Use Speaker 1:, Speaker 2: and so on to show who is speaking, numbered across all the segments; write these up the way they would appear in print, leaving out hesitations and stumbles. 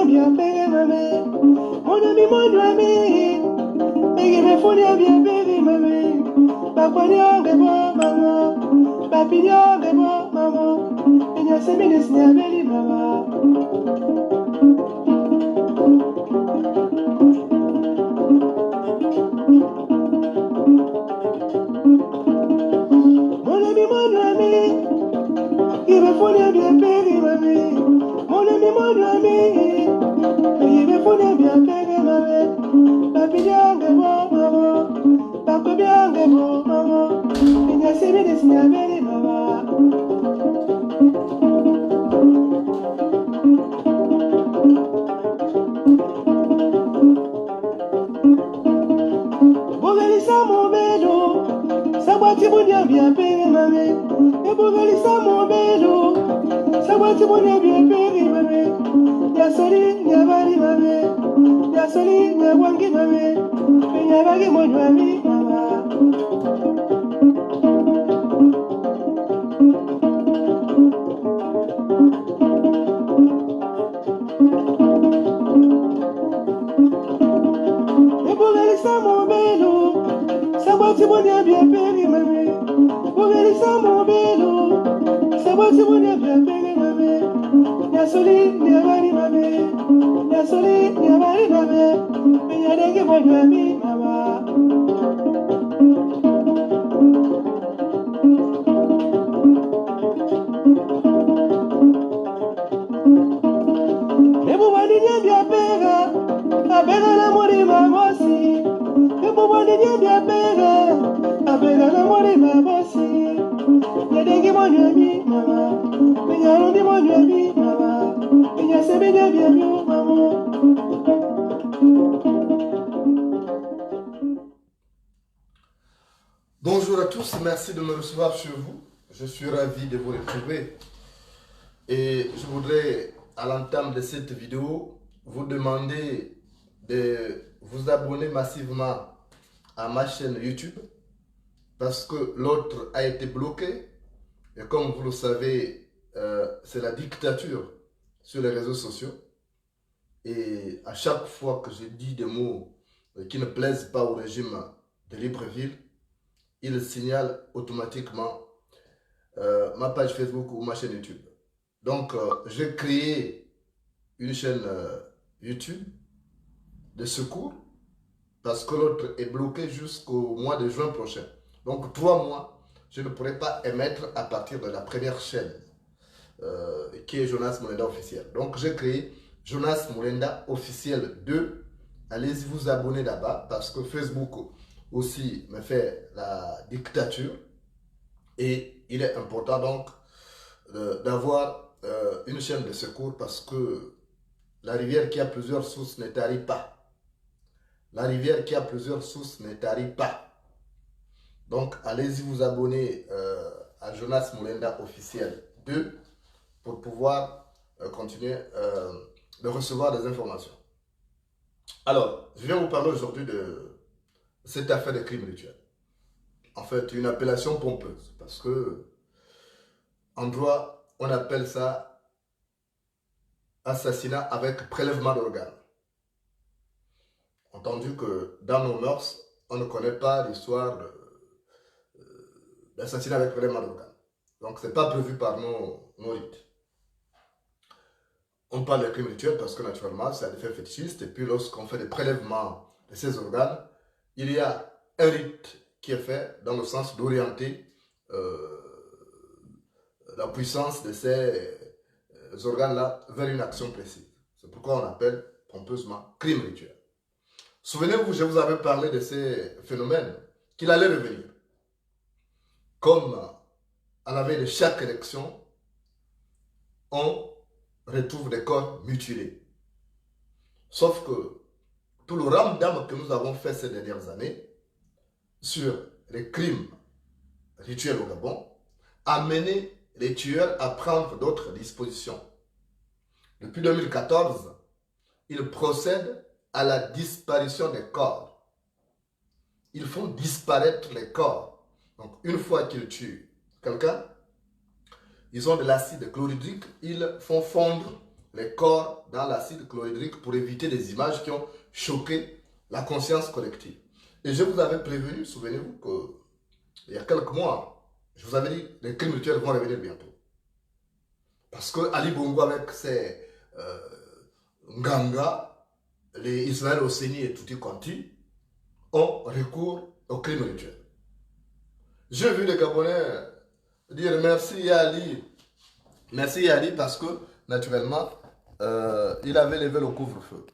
Speaker 1: bien péré mamé. Mon ami, mais il me faut bien péré mamé. Papa nyonge bo maman, papi nyonge bo maman. Et nya semi des nya beli maman. Mon ami, il me faut bien péré mamé. Mon ami, mais il me faut bien péré mamé. Papi nyonge bo maman, papa nyonge bo maman. Et nya semi des nya beli maman. Bogalisa mon bédo, sabati bonya bien péré mamé. Et bogalisa mon bédo, sabati bonya bien péré mamé. Ya soli, ya bari mamé. Ya soli, ya wangi mamé. Ya bagi mon ami mama. Et bogalisa mon bédo, sabati bonya bien péré mamé. Bogalisa mon bédo, sabati bonya bien péré mamé. Ya soli, ya bari mamé. Ya soli, ya bari mamé. Ya degi mon ami mama. Ebubani nyambia pega, abega na mori mamosi. Ebubani nyambia pega, abega na mori mamosi. Yadegi monyami mama, minyarundi monyami mama, minyasebe nyambia myo mama.
Speaker 2: Bonjour à tous, merci de me recevoir chez vous. Je suis ravi de vous retrouver. Et je voudrais, à l'entame de cette vidéo, vous demander de vous abonner massivement à ma chaîne YouTube parce que l'autre a été bloqué. Et comme vous le savez, c'est la dictature sur les réseaux sociaux. Et à chaque fois que je dis des mots qui ne plaisent pas au régime de Libreville, il signale automatiquement ma page Facebook ou ma chaîne YouTube. Donc, j'ai créé une chaîne YouTube de secours parce que l'autre est bloqué jusqu'au mois de juin prochain. Donc, 3 mois, je ne pourrai pas émettre à partir de la première chaîne qui est Jonas Mulenda Officiel. Donc, j'ai créé Jonas Mulenda Officiel 2. Allez-y vous abonner là-bas parce que Facebook aussi me fait la dictature et il est important donc d'avoir une chaîne de secours parce que la rivière qui a plusieurs sources ne tarit pas. La rivière qui a plusieurs sources ne tarit pas. Donc allez-y vous abonner à Jonas Mulenda Officiel 2 pour pouvoir continuer de recevoir des informations. Alors, je viens vous parler aujourd'hui de cette affaire de crime rituel. En fait, une appellation pompeuse parce que en droit, on appelle ça assassinat avec prélèvement d'organes. Entendu que dans nos mœurs, on ne connaît pas l'histoire d'assassinat avec prélèvement d'organes. Donc, ce n'est pas prévu par nos rites. On parle de crime rituel parce que naturellement, c'est un effet fétichiste. Et puis, lorsqu'on fait des prélèvements de ces organes, il y a un rite qui est fait dans le sens d'orienter la puissance de ces organes-là vers une action précise. C'est pourquoi on appelle pompeusement crime rituel. Souvenez-vous, je vous avais parlé de ces phénomènes qu'il allait revenir. Comme à la veille de chaque élection, on retrouve des corps mutilés. Sauf que tout le ramdam que nous avons fait ces dernières années sur les crimes rituels au Gabon a mené les tueurs à prendre d'autres dispositions. Depuis 2014, ils procèdent à la disparition des corps. Ils font disparaître les corps. Donc, une fois qu'ils tuent quelqu'un, ils ont de l'acide chlorhydrique, ils font fondre les corps dans l'acide chlorhydrique pour éviter des images qui ont choqué la conscience collective. Et je vous avais prévenu, souvenez-vous, qu'il y a quelques mois, je vous avais dit que les crimes rituels vont revenir bientôt. Parce que Ali Bongo avec ses Nganga, les Ismaël Osseni et Tuti Conti ont recours aux crimes rituels. J'ai vu les Gabonais dire merci à Ali. Merci à Ali parce que, naturellement, il avait levé le couvre-feu.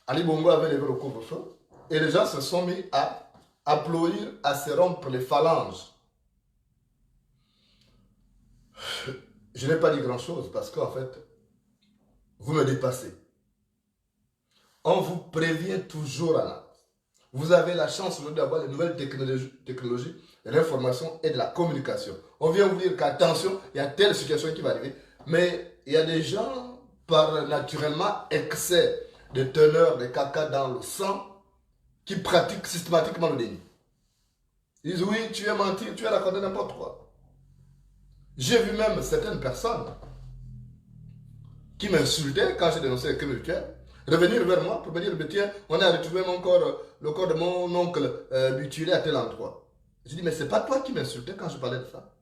Speaker 2: Ali Bongo avait levé le couvre-feu. Et les gens se sont mis à applaudir, à se rompre les phalanges. Je n'ai pas dit grand-chose parce qu'en fait, vous me dépassez. On vous prévient toujours à l'avance. Vous avez la chance d'avoir les nouvelles technologies de l'information et de la communication. On vient vous dire qu'attention, il y a telle situation qui va arriver. Mais il y a des gens, par naturellement excès de teneur de caca dans le sang, qui pratiquent systématiquement le déni. Ils disent oui, tu es menti, tu as raconté n'importe quoi. J'ai vu même certaines personnes qui m'insultaient quand j'ai dénoncé les crimes rituels, revenir vers moi pour me dire, tiens, on a retrouvé le corps de mon oncle mutilé à tel endroit. Je dis, mais c'est pas toi qui m'insultais quand je parlais de ça.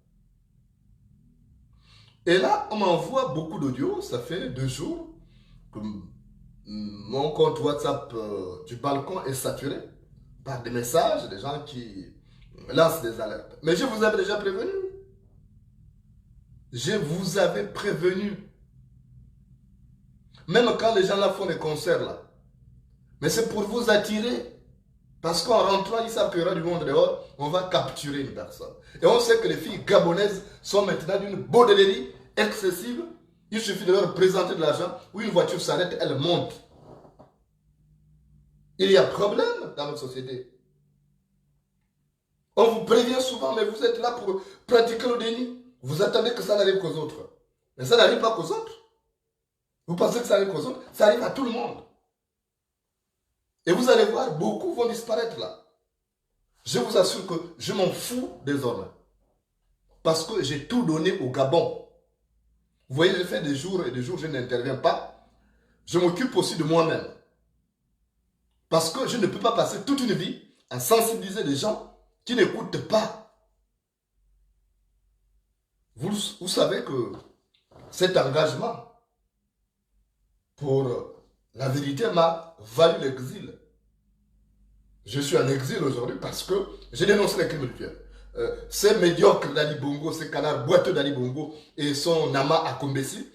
Speaker 2: Et là, on m'envoie beaucoup d'audio, ça fait 2 jours que mon compte WhatsApp du balcon est saturé par des messages, des gens qui lancent des alertes. Mais je vous avais déjà prévenu. Je vous avais prévenu. Même quand les gens là font des concerts là. Mais c'est pour vous attirer. Parce qu'en rentrant, ils savent qu'il y aura du monde dehors, on va capturer une personne. Et on sait que les filles gabonaises sont maintenant d'une bauderie excessive. Il suffit de leur présenter de l'argent, ou une voiture s'arrête, elle monte. Il y a problème dans notre société. On vous prévient souvent, mais vous êtes là pour pratiquer le déni. Vous attendez que ça n'arrive qu'aux autres. Mais ça n'arrive pas qu'aux autres. Vous pensez que ça arrive qu'aux autres? Ça arrive à tout le monde. Et vous allez voir, beaucoup vont disparaître là. Je vous assure que je m'en fous désormais. Parce que j'ai tout donné au Gabon. Vous voyez, je fais des jours et des jours, je n'interviens pas. Je m'occupe aussi de moi-même. Parce que je ne peux pas passer toute une vie à sensibiliser les gens qui n'écoutent pas. Vous savez que cet engagement pour la vérité m'a valu l'exil. Je suis en exil aujourd'hui parce que j'ai dénoncé les crimes rituels. Ces médiocres d'Ali Bongo, ces canards boiteux d'Ali Bongo et son Nama Akombesi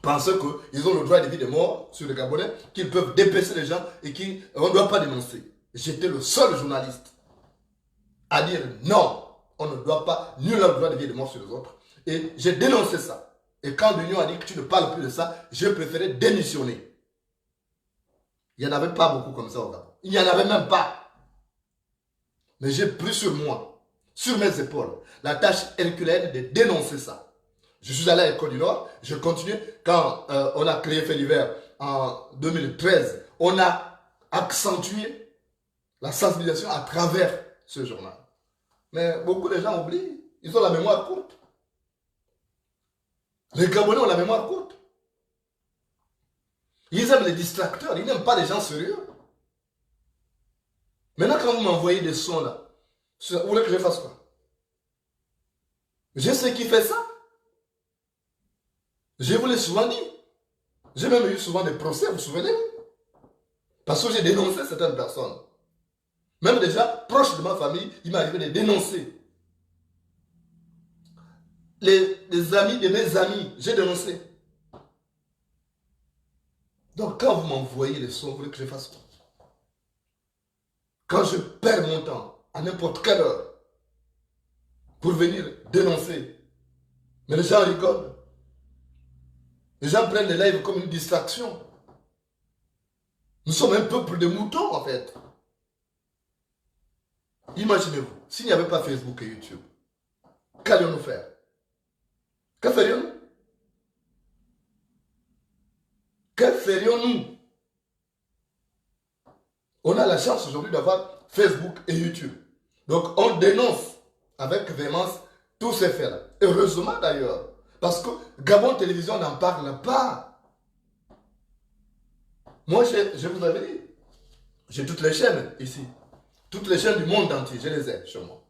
Speaker 2: pensent qu'ils ont le droit de vie de mort sur les Gabonais, qu'ils peuvent dépêcher les gens et qu'on ne doit pas dénoncer. J'étais le seul journaliste à dire non, on ne doit pas, nul n'a le droit de vie de mort sur les autres. Et j'ai dénoncé ça. Et quand l'Union a dit que tu ne parles plus de ça, j'ai préféré démissionner. Il n'y en avait pas beaucoup comme ça au Gabon. Il n'y en avait même pas. Mais j'ai pris sur moi, sur mes épaules, la tâche herculéenne de dénoncer ça. Je suis allé à l'École du Nord, je continue. Quand on a créé Fait l'hiver en 2013, on a accentué la sensibilisation à travers ce journal. Mais beaucoup de gens oublient, ils ont la mémoire courte. Les Gabonais ont la mémoire courte. Ils aiment les distracteurs, ils n'aiment pas les gens sérieux. Maintenant, quand vous m'envoyez des sons là, vous voulez que je fasse quoi? Je sais qui fait ça. Je vous l'ai souvent dit. J'ai même eu souvent des procès, vous vous souvenez? Parce que j'ai dénoncé certaines personnes. Même déjà, proches de ma famille, il m'est arrivé de dénoncer. Les amis de mes amis, j'ai dénoncé. Donc quand vous m'envoyez les sons, vous voulez que je fasse quoi? Quand je perds mon temps, à n'importe quelle heure, pour venir dénoncer, mais les gens rigolent. Les gens prennent les lives comme une distraction. Nous sommes un peuple de moutons en fait. Imaginez-vous, s'il n'y avait pas Facebook et YouTube, qu'allions-nous faire? Que ferions-nous? Que ferions-nous? On a la chance aujourd'hui d'avoir Facebook et YouTube. Donc on dénonce avec véhémence tous ces faits-là. Heureusement d'ailleurs, Parce que Gabon Télévision n'en parle pas. Moi, je vous avais dit, j'ai toutes les chaînes ici. Toutes les chaînes du monde entier, je les ai chez moi.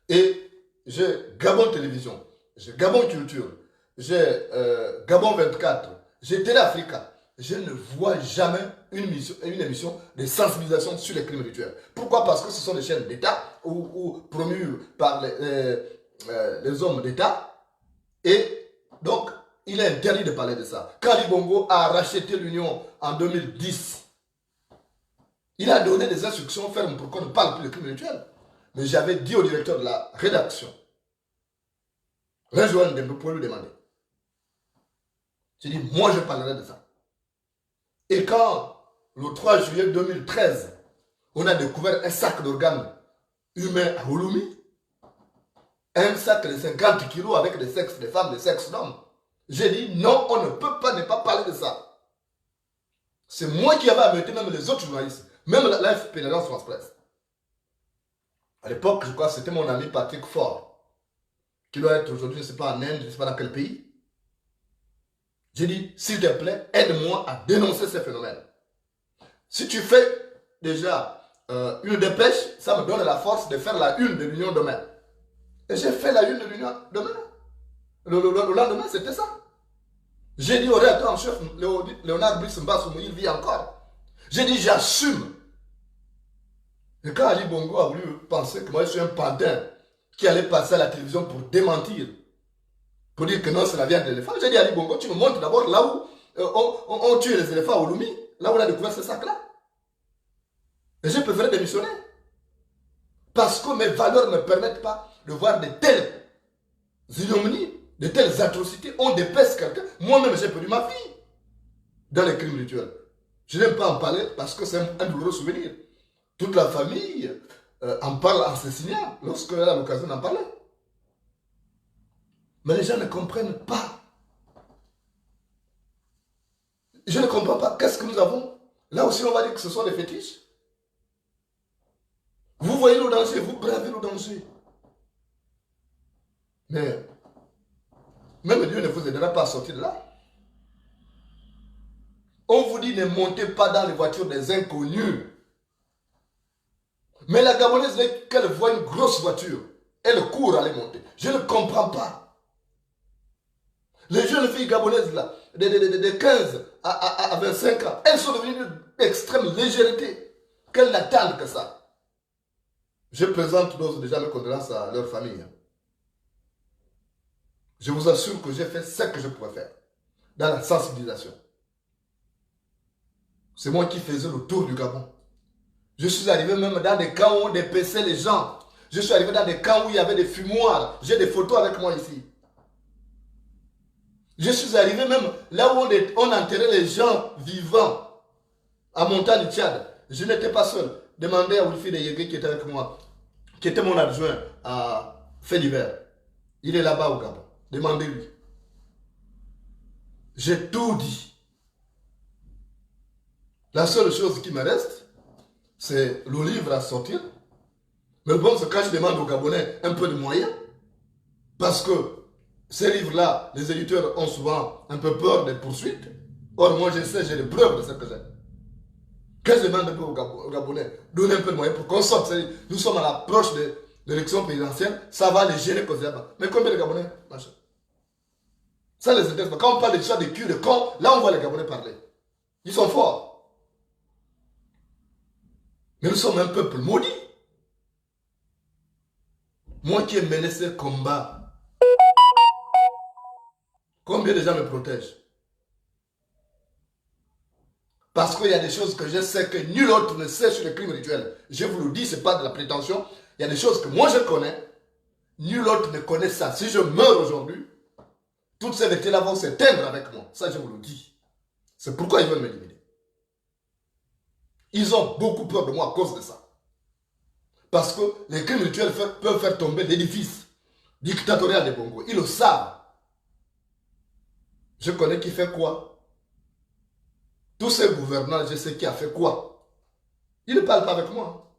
Speaker 2: Et j'ai Gabon Télévision, j'ai Gabon Culture, j'ai Gabon 24, j'ai Télé Africa. Je ne vois jamais une émission de sensibilisation sur les crimes rituels. Pourquoi? Parce que ce sont des chaînes d'État ou promues par les hommes d'État. Et donc, il est interdit de parler de ça. Quand Ali Bongo a racheté l'Union en 2010, il a donné des instructions fermes pour qu'on ne parle plus de crimes rituels. Mais j'avais dit au directeur de la rédaction, rejoindre pour lui demander. J'ai dit, moi je parlerai de ça. Et quand, le 3 juillet 2013, on a découvert un sac d'organes humains à Ouloumi, un sac de 50 kilos avec des sexes de femmes, des sexes d'hommes, j'ai dit non, on ne peut pas ne pas parler de ça. C'est moi qui avais amené même les autres journalistes, même l'AFP, l'Agence France Presse. À l'époque, je crois que c'était mon ami Patrick Ford, qui doit être aujourd'hui, je ne sais pas en Inde, je ne sais pas dans quel pays. J'ai dit, s'il te plaît, aide-moi à dénoncer ces phénomènes. Si tu fais déjà une dépêche, ça me donne la force de faire la une de l'Union demain. Et j'ai fait la une de l'Union demain. Le lendemain, c'était ça. J'ai dit au rédacteur en chef, Léonard Brice Mbassoumou, il vit encore. J'ai dit, j'assume. Et quand Ali Bongo a voulu penser que moi je suis un pantin qui allait passer à la télévision pour démentir, pour dire que non, c'est la viande d'éléphant, j'ai dit à Ali Bongo, tu me montres d'abord là où on tue les éléphants au Lumi, là où on a découvert ce sac-là. Et j'ai préféré démissionner. Parce que mes valeurs ne me permettent pas de voir de telles ignominies, de telles atrocités. On dépèse quelqu'un. Moi-même, j'ai perdu ma fille dans les crimes rituels. Je n'aime pas en parler parce que c'est un douloureux souvenir. Toute la famille en parle en se signant lorsqu'elle a l'occasion d'en parler. Mais les gens ne comprennent pas. Je ne comprends pas. Qu'est-ce que nous avons? Là aussi, on va dire que ce sont des fétiches. Vous voyez le danger, vous bravez le danger. Mais même Dieu ne vous aidera pas à sortir de là. On vous dit ne montez pas dans les voitures des inconnus. Mais la Gabonaise, dès qu'elle voit une grosse voiture, elle court à les monter. Je ne comprends pas. Les jeunes filles gabonaises là, de 15 à 25 ans, elles sont devenues d'extrême légèreté. Qu'elles n'attendent que ça. Je présente d'ores et déjà mes condoléances à leur famille. Je vous assure que j'ai fait ce que je pouvais faire dans la sensibilisation. C'est moi qui faisais le tour du Gabon. Je suis arrivé même dans des camps où on dépaissait les gens. Je suis arrivé dans des camps où il y avait des fumoirs. J'ai des photos avec moi ici. Je suis arrivé même là où on enterrait les gens vivants à Montagne du Tchad. Je n'étais pas seul. Demandez à Wilfried Yégué qui était avec moi, qui était mon adjoint à Fait d'hiver. Il est là-bas au Gabon. Demandez-lui. J'ai tout dit. La seule chose qui me reste, c'est le livre à sortir. Mais bon, c'est quand je demande aux Gabonais un peu de moyens. Parce que ces livres-là, les éditeurs ont souvent un peu peur des poursuites. Or, moi, je sais, j'ai des preuves de ce que j'ai. Quand je demande un peu aux Gabonais, donner un peu de moyens pour qu'on sorte. Nous sommes à l'approche de l'élection présidentielle, ça va les gêner comme ça. Mais combien de Gabonais machin? Ça les intéresse pas. Quand on parle de ça, des culs, de cons, là on voit les Gabonais parler. Ils sont forts. Mais nous sommes un peuple maudit. Moi qui ai mené ce combat, combien de gens me protègent? Parce qu'il y a des choses que je sais que nul autre ne sait sur les crimes rituels. Je vous le dis, ce n'est pas de la prétention. Il y a des choses que moi je connais. Nul autre ne connaît ça. Si je meurs aujourd'hui, toutes ces vérités-là vont s'éteindre avec moi. Ça, je vous le dis. C'est pourquoi ils veulent m'éliminer. Ils ont beaucoup peur de moi à cause de ça. Parce que les crimes rituels peuvent faire tomber l'édifice dictatorial des Bongo. Ils le savent. Je connais qui fait quoi. Tous ces gouvernants, je sais qui a fait quoi. Ils ne parlent pas avec moi.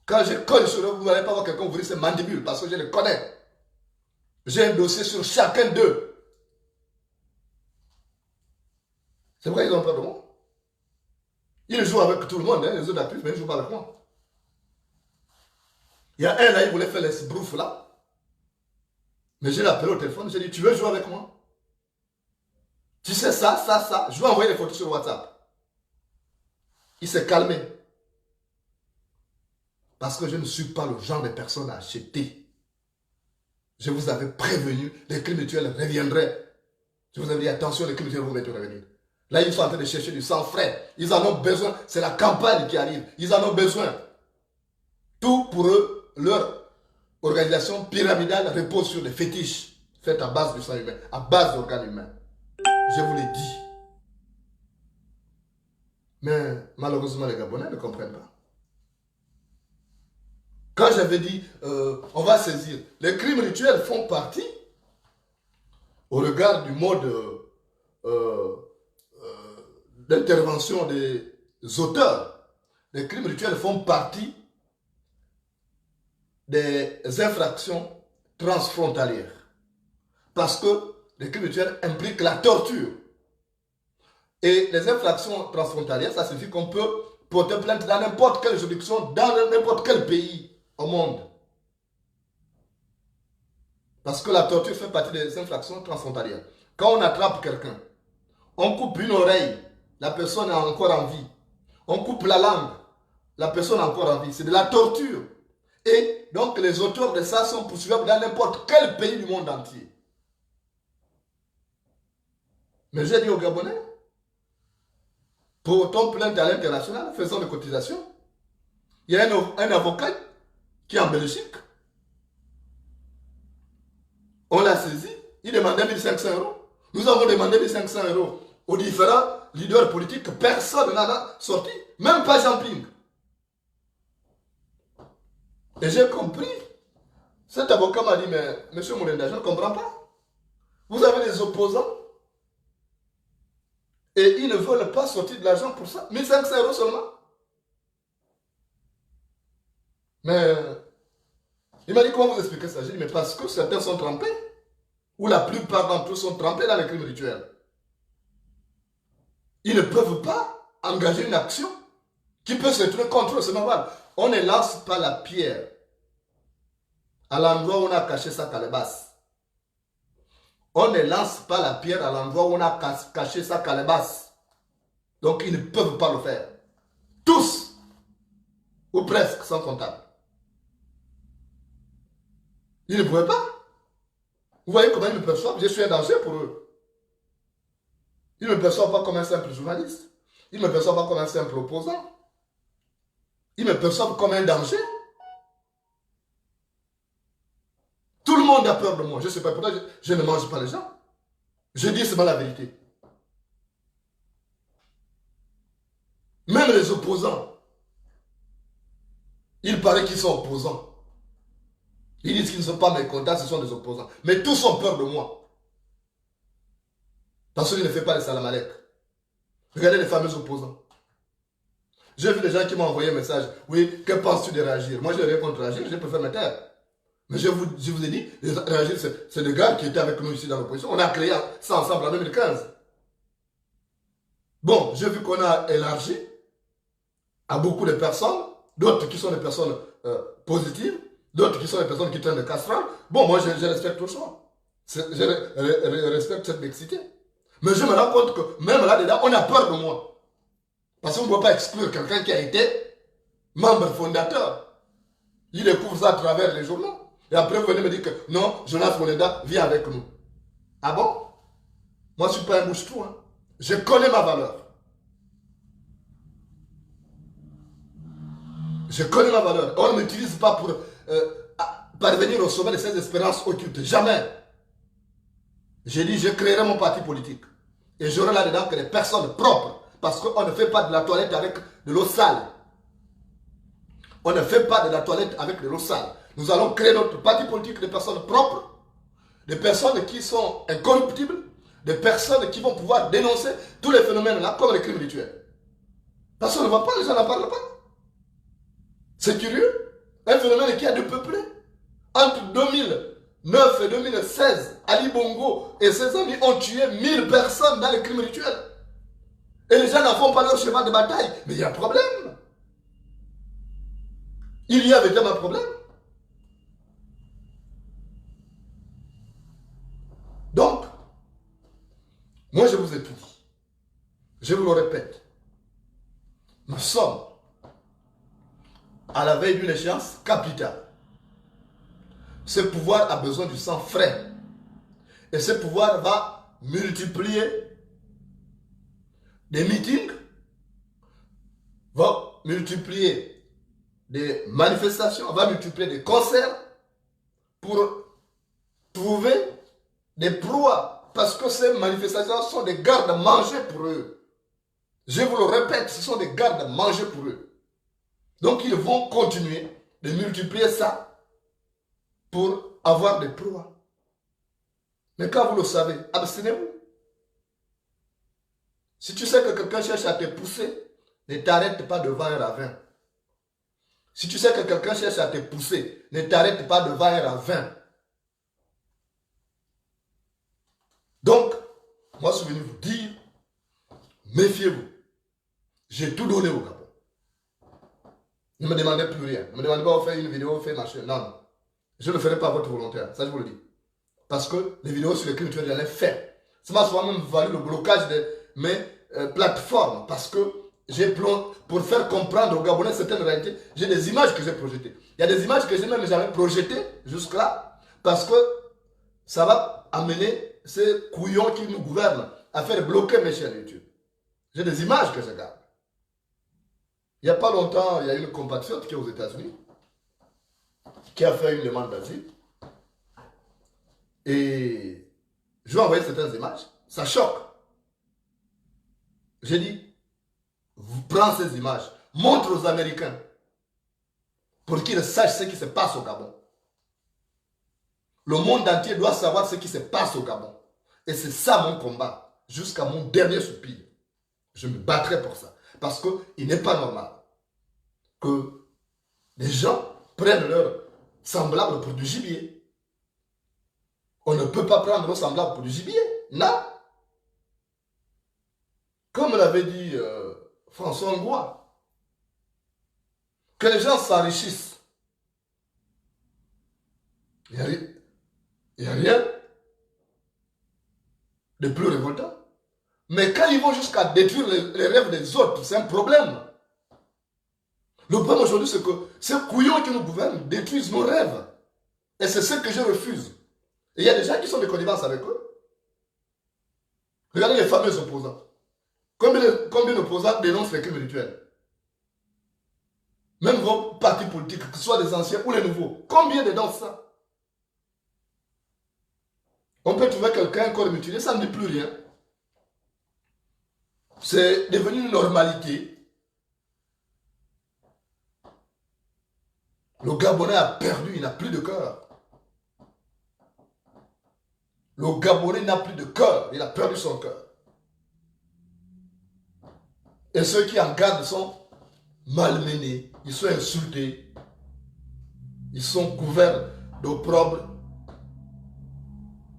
Speaker 2: Quand je colle sur eux, vous n'allez pas voir quelqu'un ouvrir ses mandibules parce que je les connais. J'ai un dossier sur chacun d'eux. C'est vrai qu'ils ont peur de moi. Ils jouent avec tout le monde, hein, les autres actifs, mais ils ne jouent pas avec moi. Il y a un là, il voulait faire les broufs là. Mais j'ai appelé au téléphone, j'ai dit, tu veux jouer avec moi? Tu sais ça, je vais envoyer les photos sur WhatsApp. Il s'est calmé. Parce que je ne suis pas le genre de personne à acheter. Je vous avais prévenu, les crimes rituels reviendraient. Je vous avais dit, attention, les crimes rituels vont bientôt revenir. Là, ils sont en train de chercher du sang frais. Ils en ont besoin. C'est la campagne qui arrive. Ils en ont besoin. Tout pour eux, leur organisation pyramidale repose sur des fétiches faits à base du sang humain, à base d'organes humains. Je vous l'ai dit. Mais malheureusement, les Gabonais ne comprennent pas. Quand j'avais dit, on va saisir, les crimes rituels font partie, au regard du mode d'intervention des auteurs, les crimes rituels font partie des infractions transfrontalières. Parce que les crimes rituels impliquent la torture. Et les infractions transfrontalières, ça signifie qu'on peut porter plainte dans n'importe quelle juridiction, dans n'importe quel pays au monde. Parce que la torture fait partie des infractions transfrontalières. Quand on attrape quelqu'un, on coupe une oreille, la personne est encore en vie. On coupe la langue, la personne est encore en vie. C'est de la torture. Et donc les auteurs de ça sont poursuivables dans n'importe quel pays du monde entier. Mais j'ai dit aux Gabonais, portons plainte à l'international, faisons des cotisations. Il y a un avocat qui est en Belgique. On l'a saisi, il demandait 1500 €. Nous avons demandé 1500 € aux différents leaders politiques. Personne n'en a sorti, même pas Jean-Ping. Et j'ai compris. Cet avocat m'a dit, mais monsieur Moulenda, je ne comprends pas. Vous avez des opposants et ils ne veulent pas sortir de l'argent pour ça. 1500 € seulement. Mais il m'a dit, comment vous expliquez ça? J'ai dit, mais parce que certains sont trempés. Ou la plupart d'entre eux sont trempés dans les crimes rituels. Ils ne peuvent pas engager une action qui peut se trouver contre eux. C'est normal. On ne lance pas la pierre à l'endroit où on a caché sa calebasse. On ne lance pas la pierre à l'endroit où on a caché sa calebasse. Donc ils ne peuvent pas le faire. Tous, ou presque, sans comptable. Ils ne pouvaient pas. Vous voyez comment ils me perçoivent? Je suis un danger pour eux. Ils ne me perçoivent pas comme un simple journaliste. Ils ne me perçoivent pas comme un simple opposant. Ils me perçoivent comme un danger. Tout le monde a peur de moi. Je ne sais pas pourquoi je ne mange pas les gens. Je dis seulement la vérité. Même les opposants, il paraît qu'ils sont opposants. Ils disent qu'ils ne sont pas mécontents, ce sont des opposants. Mais tous ont peur de moi. Parce qu'ils ne font pas les salam alek. Regardez les fameux opposants. J'ai vu des gens qui m'ont envoyé un message. Oui, que penses-tu de réagir? Moi, je n'ai rien contre réagir, je préfère me taire. Mais je vous ai dit, réagir, c'est des gars qui étaient avec nous ici dans l'opposition. On a créé ça ensemble en 2015. Bon, j'ai vu qu'on a élargi à beaucoup de personnes, d'autres qui sont des personnes positives, d'autres qui sont des personnes qui traînent de casseroles. Bon, moi, je respecte le choix. Je respecte cette mixité. Mais je me rends compte que même là-dedans, on a peur de moi. Parce qu'on ne peut pas exclure quelqu'un qui a été membre fondateur. Il découvre ça à travers les journaux. Et après, vous venez me dire que non, Jonas Moulenda vient avec nous. Ah bon? Moi, je ne suis pas un bouche-trou. Hein. Je connais ma valeur. Je connais ma valeur. On ne m'utilise pas pour parvenir au sommet de ces espérances occultes. Jamais. J'ai dit, je créerai mon parti politique. Et j'aurai là-dedans que des personnes propres. Parce qu'on ne fait pas de la toilette avec de l'eau sale. On ne fait pas de la toilette avec de l'eau sale. Nous allons créer notre parti politique de personnes propres, des personnes qui sont incorruptibles, des personnes qui vont pouvoir dénoncer tous les phénomènes-là, comme les crimes rituels. Parce qu'on ne voit pas, les gens n'en parlent pas. C'est curieux. Un phénomène qui a dépeuplé. Entre 2000 2009 et 2016, Ali Bongo et ses amis ont tué 1000 personnes dans les crimes rituels. Et les gens n'en font pas leur chemin de bataille. Mais il y a un problème. Il y a évidemment un problème. Donc, moi je vous ai tout dit. Je vous le répète. Nous sommes à la veille d'une échéance capitale. Ce pouvoir a besoin du sang frais. Et ce pouvoir va multiplier des meetings, va multiplier des manifestations, va multiplier des concerts pour trouver des proies. Parce que ces manifestations sont des gardes-manger pour eux. Je vous le répète, ce sont des gardes-manger pour eux. Donc ils vont continuer de multiplier ça pour avoir des proies. Mais quand vous le savez, abstenez-vous. Si tu sais que quelqu'un cherche à te pousser, ne t'arrête pas devant un ravin. Si tu sais que quelqu'un cherche à te pousser, ne t'arrête pas devant un ravin. Donc, moi je suis venu vous dire, méfiez-vous. J'ai tout donné au Gabon. Ne me demandez plus rien. Ne me demandez pas de faire une vidéo, faire machin. Non, non. Je ne le ferai pas à votre volonté. Ça, je vous le dis. Parce que les vidéos sur lesquelles tu allais faire, ça m'a souvent même valu le blocage de mes plateformes. Parce que pour faire comprendre aux Gabonais certaines réalités, j'ai des images que j'ai projetées. Il y a des images que j'ai même jamais projetées jusque-là. Parce que ça va amener ces couillons qui nous gouvernent à faire bloquer mes chaînes YouTube. J'ai des images que je garde. Il n'y a pas longtemps, il y a une compatriote qui est aux États-Unis qui a fait une demande d'asile. Et je vais envoyer certaines images. Ça choque. J'ai dit, prends ces images, montre aux Américains pour qu'ils sachent ce qui se passe au Gabon. Le monde entier doit savoir ce qui se passe au Gabon. Et c'est ça mon combat, jusqu'à mon dernier soupir. Je me battrai pour ça. Parce qu'il n'est pas normal que les gens prennent leurs semblables pour du gibier. On ne peut pas prendre nos semblables pour du gibier. Non. Comme l'avait dit François Ngois, que les gens s'enrichissent. Il n'y a rien de plus révoltant. Mais quand ils vont jusqu'à détruire les rêves des autres, c'est un problème. Le problème aujourd'hui, c'est que ces couillons qui nous gouvernent détruisent nos rêves. Et c'est ce que je refuse. Et il y a des gens qui sont de connivence avec eux. Regardez les fameux opposants. Combien d'opposants dénoncent les crimes rituels? Même vos partis politiques, que ce soit des anciens ou les nouveaux, combien dénoncent ça? On peut trouver quelqu'un corps mutilé, ça ne dit plus rien. C'est devenu une normalité. Le Gabonais a perdu, il n'a plus de cœur. Le Gabonais n'a plus de cœur, il a perdu son cœur. Et ceux qui en gardent sont malmenés, ils sont insultés, ils sont couverts d'opprobre.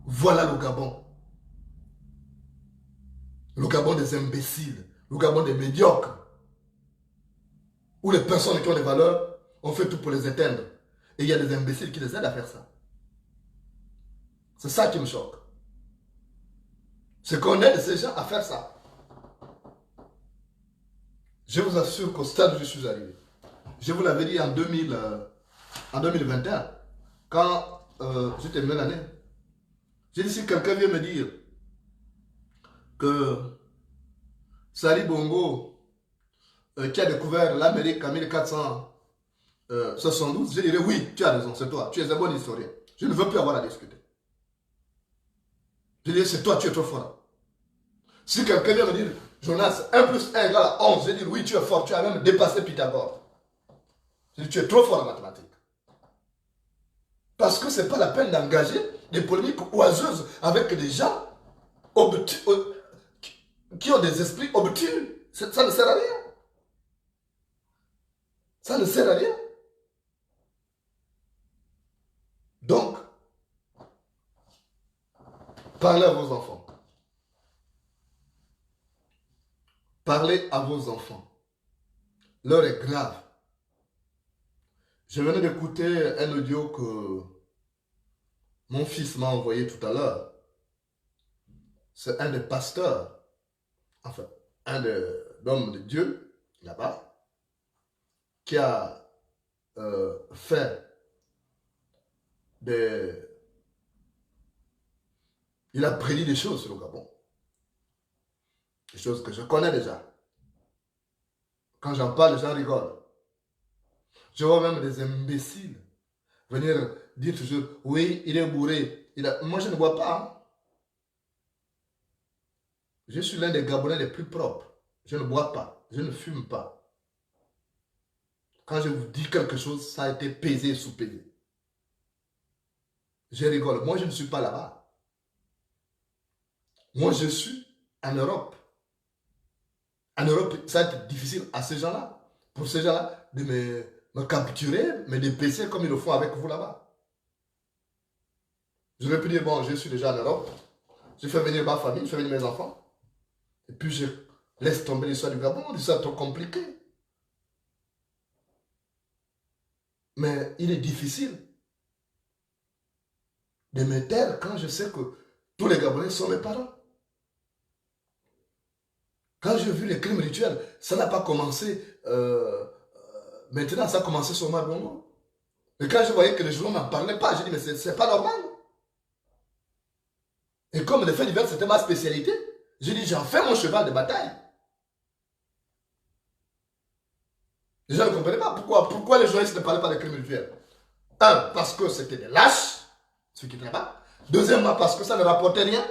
Speaker 2: Voilà le Gabon. Le Gabon des imbéciles, le Gabon des médiocres, où les personnes qui ont des valeurs, on fait tout pour les éteindre. Et il y a des imbéciles qui les aident à faire ça. C'est ça qui me choque. C'est qu'on aide ces gens à faire ça. Je vous assure qu'au stade où je suis arrivé, je vous l'avais dit en 2021, quand j'ai terminé l'année, j'ai dit si quelqu'un vient me dire que Sali Bongo, qui a découvert l'Amérique en 1472, je dirais oui, tu as raison, c'est toi, tu es un bon historien. Je ne veux plus avoir à discuter. Je dirais c'est toi, tu es trop fort. Si quelqu'un vient me dire Jonas, 1 plus 1 égale à 11, je dis oui, tu es fort, tu as même dépassé Pythagore. Je dis tu es trop fort en mathématiques. Parce que ce n'est pas la peine d'engager des polémiques oiseuses avec des gens qui ont des esprits obtus. Ça ne sert à rien. Ça ne sert à rien. Donc, Parlez à vos enfants. Parlez à vos enfants. L'heure est grave. Je venais d'écouter un audio que mon fils m'a envoyé tout à l'heure. C'est un des pasteurs, enfin, un des hommes de Dieu, là-bas, qui a fait des... Il a prédit des choses sur le Gabon. Des choses que je connais déjà. Quand j'en parle, les gens rigolent. Je vois même des imbéciles venir dire toujours, oui, il est bourré. Moi, je ne bois pas. Hein. Je suis l'un des Gabonais les plus propres. Je ne bois pas. Je ne fume pas. Quand je vous dis quelque chose, ça a été pesé et sous-pesé. Je rigole. Moi, je ne suis pas là-bas. Moi, je suis en Europe. En Europe, ça va être difficile à ces gens-là, pour ces gens-là, de me capturer, me dépêcher comme ils le font avec vous là-bas. J'aurais pu dire, bon, je suis déjà en Europe, je fais venir ma famille, je fais venir mes enfants, et puis je laisse tomber l'histoire du Gabon, l'histoire trop compliquée. Mais il est difficile de me taire quand je sais que tous les Gabonais sont mes parents. Quand j'ai vu les crimes rituels, ça n'a pas commencé maintenant, ça a commencé sur Omar Bongo. Et quand je voyais que les journaux n'en parlaient pas, j'ai dit, mais c'est pas normal. Et comme les faits divers, c'était ma spécialité, j'ai dit, j'en fais mon cheval de bataille. Les gens ne comprenaient pas pourquoi les journalistes ne parlaient pas des crimes rituels. Un, parce que c'était des lâches, ceux qui étaient là-bas. Deuxièmement, parce que ça ne rapportait rien.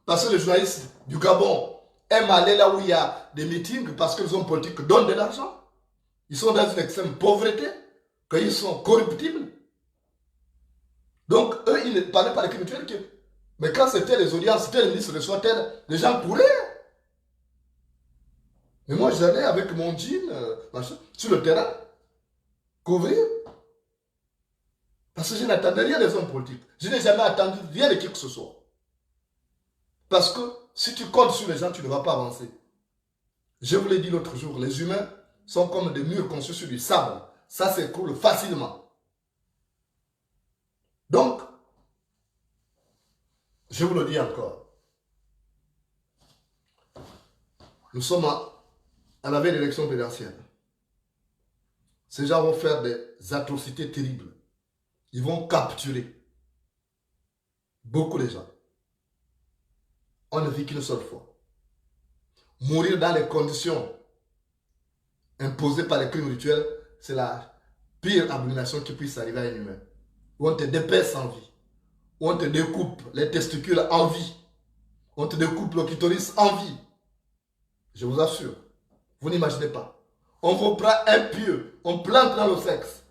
Speaker 2: Parce que les journalistes du Gabon aiment aller là où il y a des meetings parce que les hommes politiques donnent de l'argent. Ils sont dans une extrême pauvreté, qu'ils sont corruptibles. Donc, eux, ils ne parlaient pas des crimes rituels. Mais quand c'était les audiences, c'était les ministres reçoit tel, les gens pourraient. Mais moi, j'allais avec mon jean, machin, sur le terrain, couvrir. Parce que je n'attendais rien des hommes politiques. Je n'ai jamais attendu rien de qui que ce soit. Parce que si tu comptes sur les gens, tu ne vas pas avancer. Je vous l'ai dit l'autre jour, les humains sont comme des murs construits sur du sable. Ça s'écroule facilement. Donc, je vous le dis encore. Nous sommes à la veille de l'élection présidentielle. Ces gens vont faire des atrocités terribles. Ils vont capturer beaucoup de gens. On ne vit qu'une seule fois. Mourir dans les conditions imposées par les crimes rituels, c'est la pire abomination qui puisse arriver à un humain. Où on te dépaisse en vie. Où on te découpe les testicules en vie. On te découpe le clitoris en vie. Je vous assure. Vous n'imaginez pas. On vous prend un pieu, on plante dans le sexe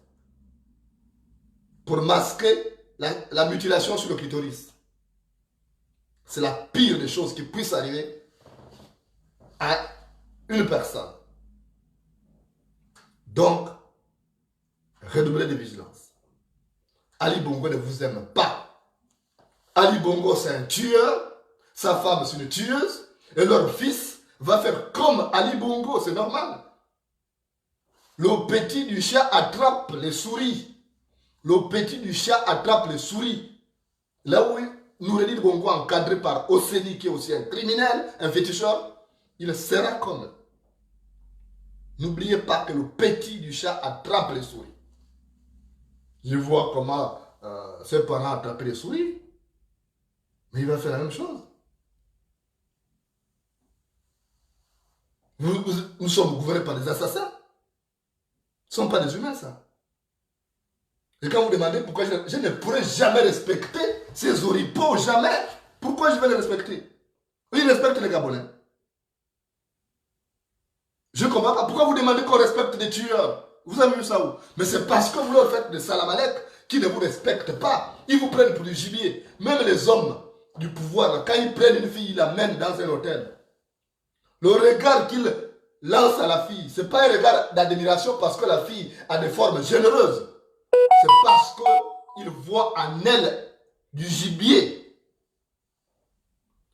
Speaker 2: pour masquer la mutilation sur le clitoris. C'est la pire des choses qui puissent arriver à une personne. Donc, redoublez de vigilance. Ali Bongo ne vous aime pas. Ali Bongo, c'est un tueur. Sa femme, c'est une tueuse. Et leur fils va faire comme Ali Bongo, c'est normal. Le petit du chat attrape les souris. Le petit du chat attrape les souris. Là où Noureddin Bongo, encadré par Oseni, qui est aussi un criminel, un féticheur, il sera comme eux. N'oubliez pas que le petit du chat attrape les souris. Je vois comment ses parents attrapent les souris. Mais il va faire la même chose. Nous sommes gouvernés par des assassins. Ce ne sont pas des humains, ça. Et quand vous demandez pourquoi je ne pourrai jamais respecter ces oripeaux, jamais. Pourquoi je vais les respecter? Ils respectent les Gabonais. Je ne comprends pas. Pourquoi vous demandez qu'on respecte des tueurs? Vous avez vu ça où? Mais c'est parce que vous leur faites des salamalek qui ne vous respectent pas. Ils vous prennent pour du gibier. Même les hommes du pouvoir, quand ils prennent une fille, ils l'amènent dans un hôtel. Le regard qu'ils lancent à la fille, ce n'est pas un regard d'admiration parce que la fille a des formes généreuses. C'est parce qu'ils voient en elle du gibier.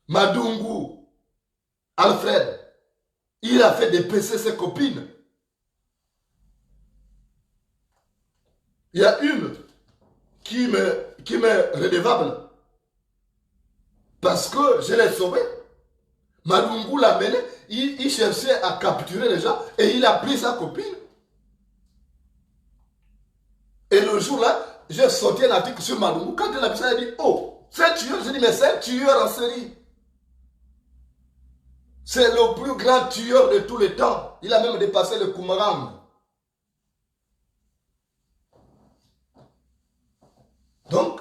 Speaker 2: Madungu, Alfred, il a fait dépecer ses copines. Il y a une qui m'est redevable parce que je l'ai sauvé. Madungu l'a mené, il cherchait à capturer les gens et il a pris sa copine. Et le jour-là, j'ai sorti un article sur Madungu. Quand elle a vu ça, elle a dit, oh, c'est un tueur. J'ai dit, mais c'est un tueur en série. C'est le plus grand tueur de tous les temps. Il a même dépassé le Koumaram. Donc,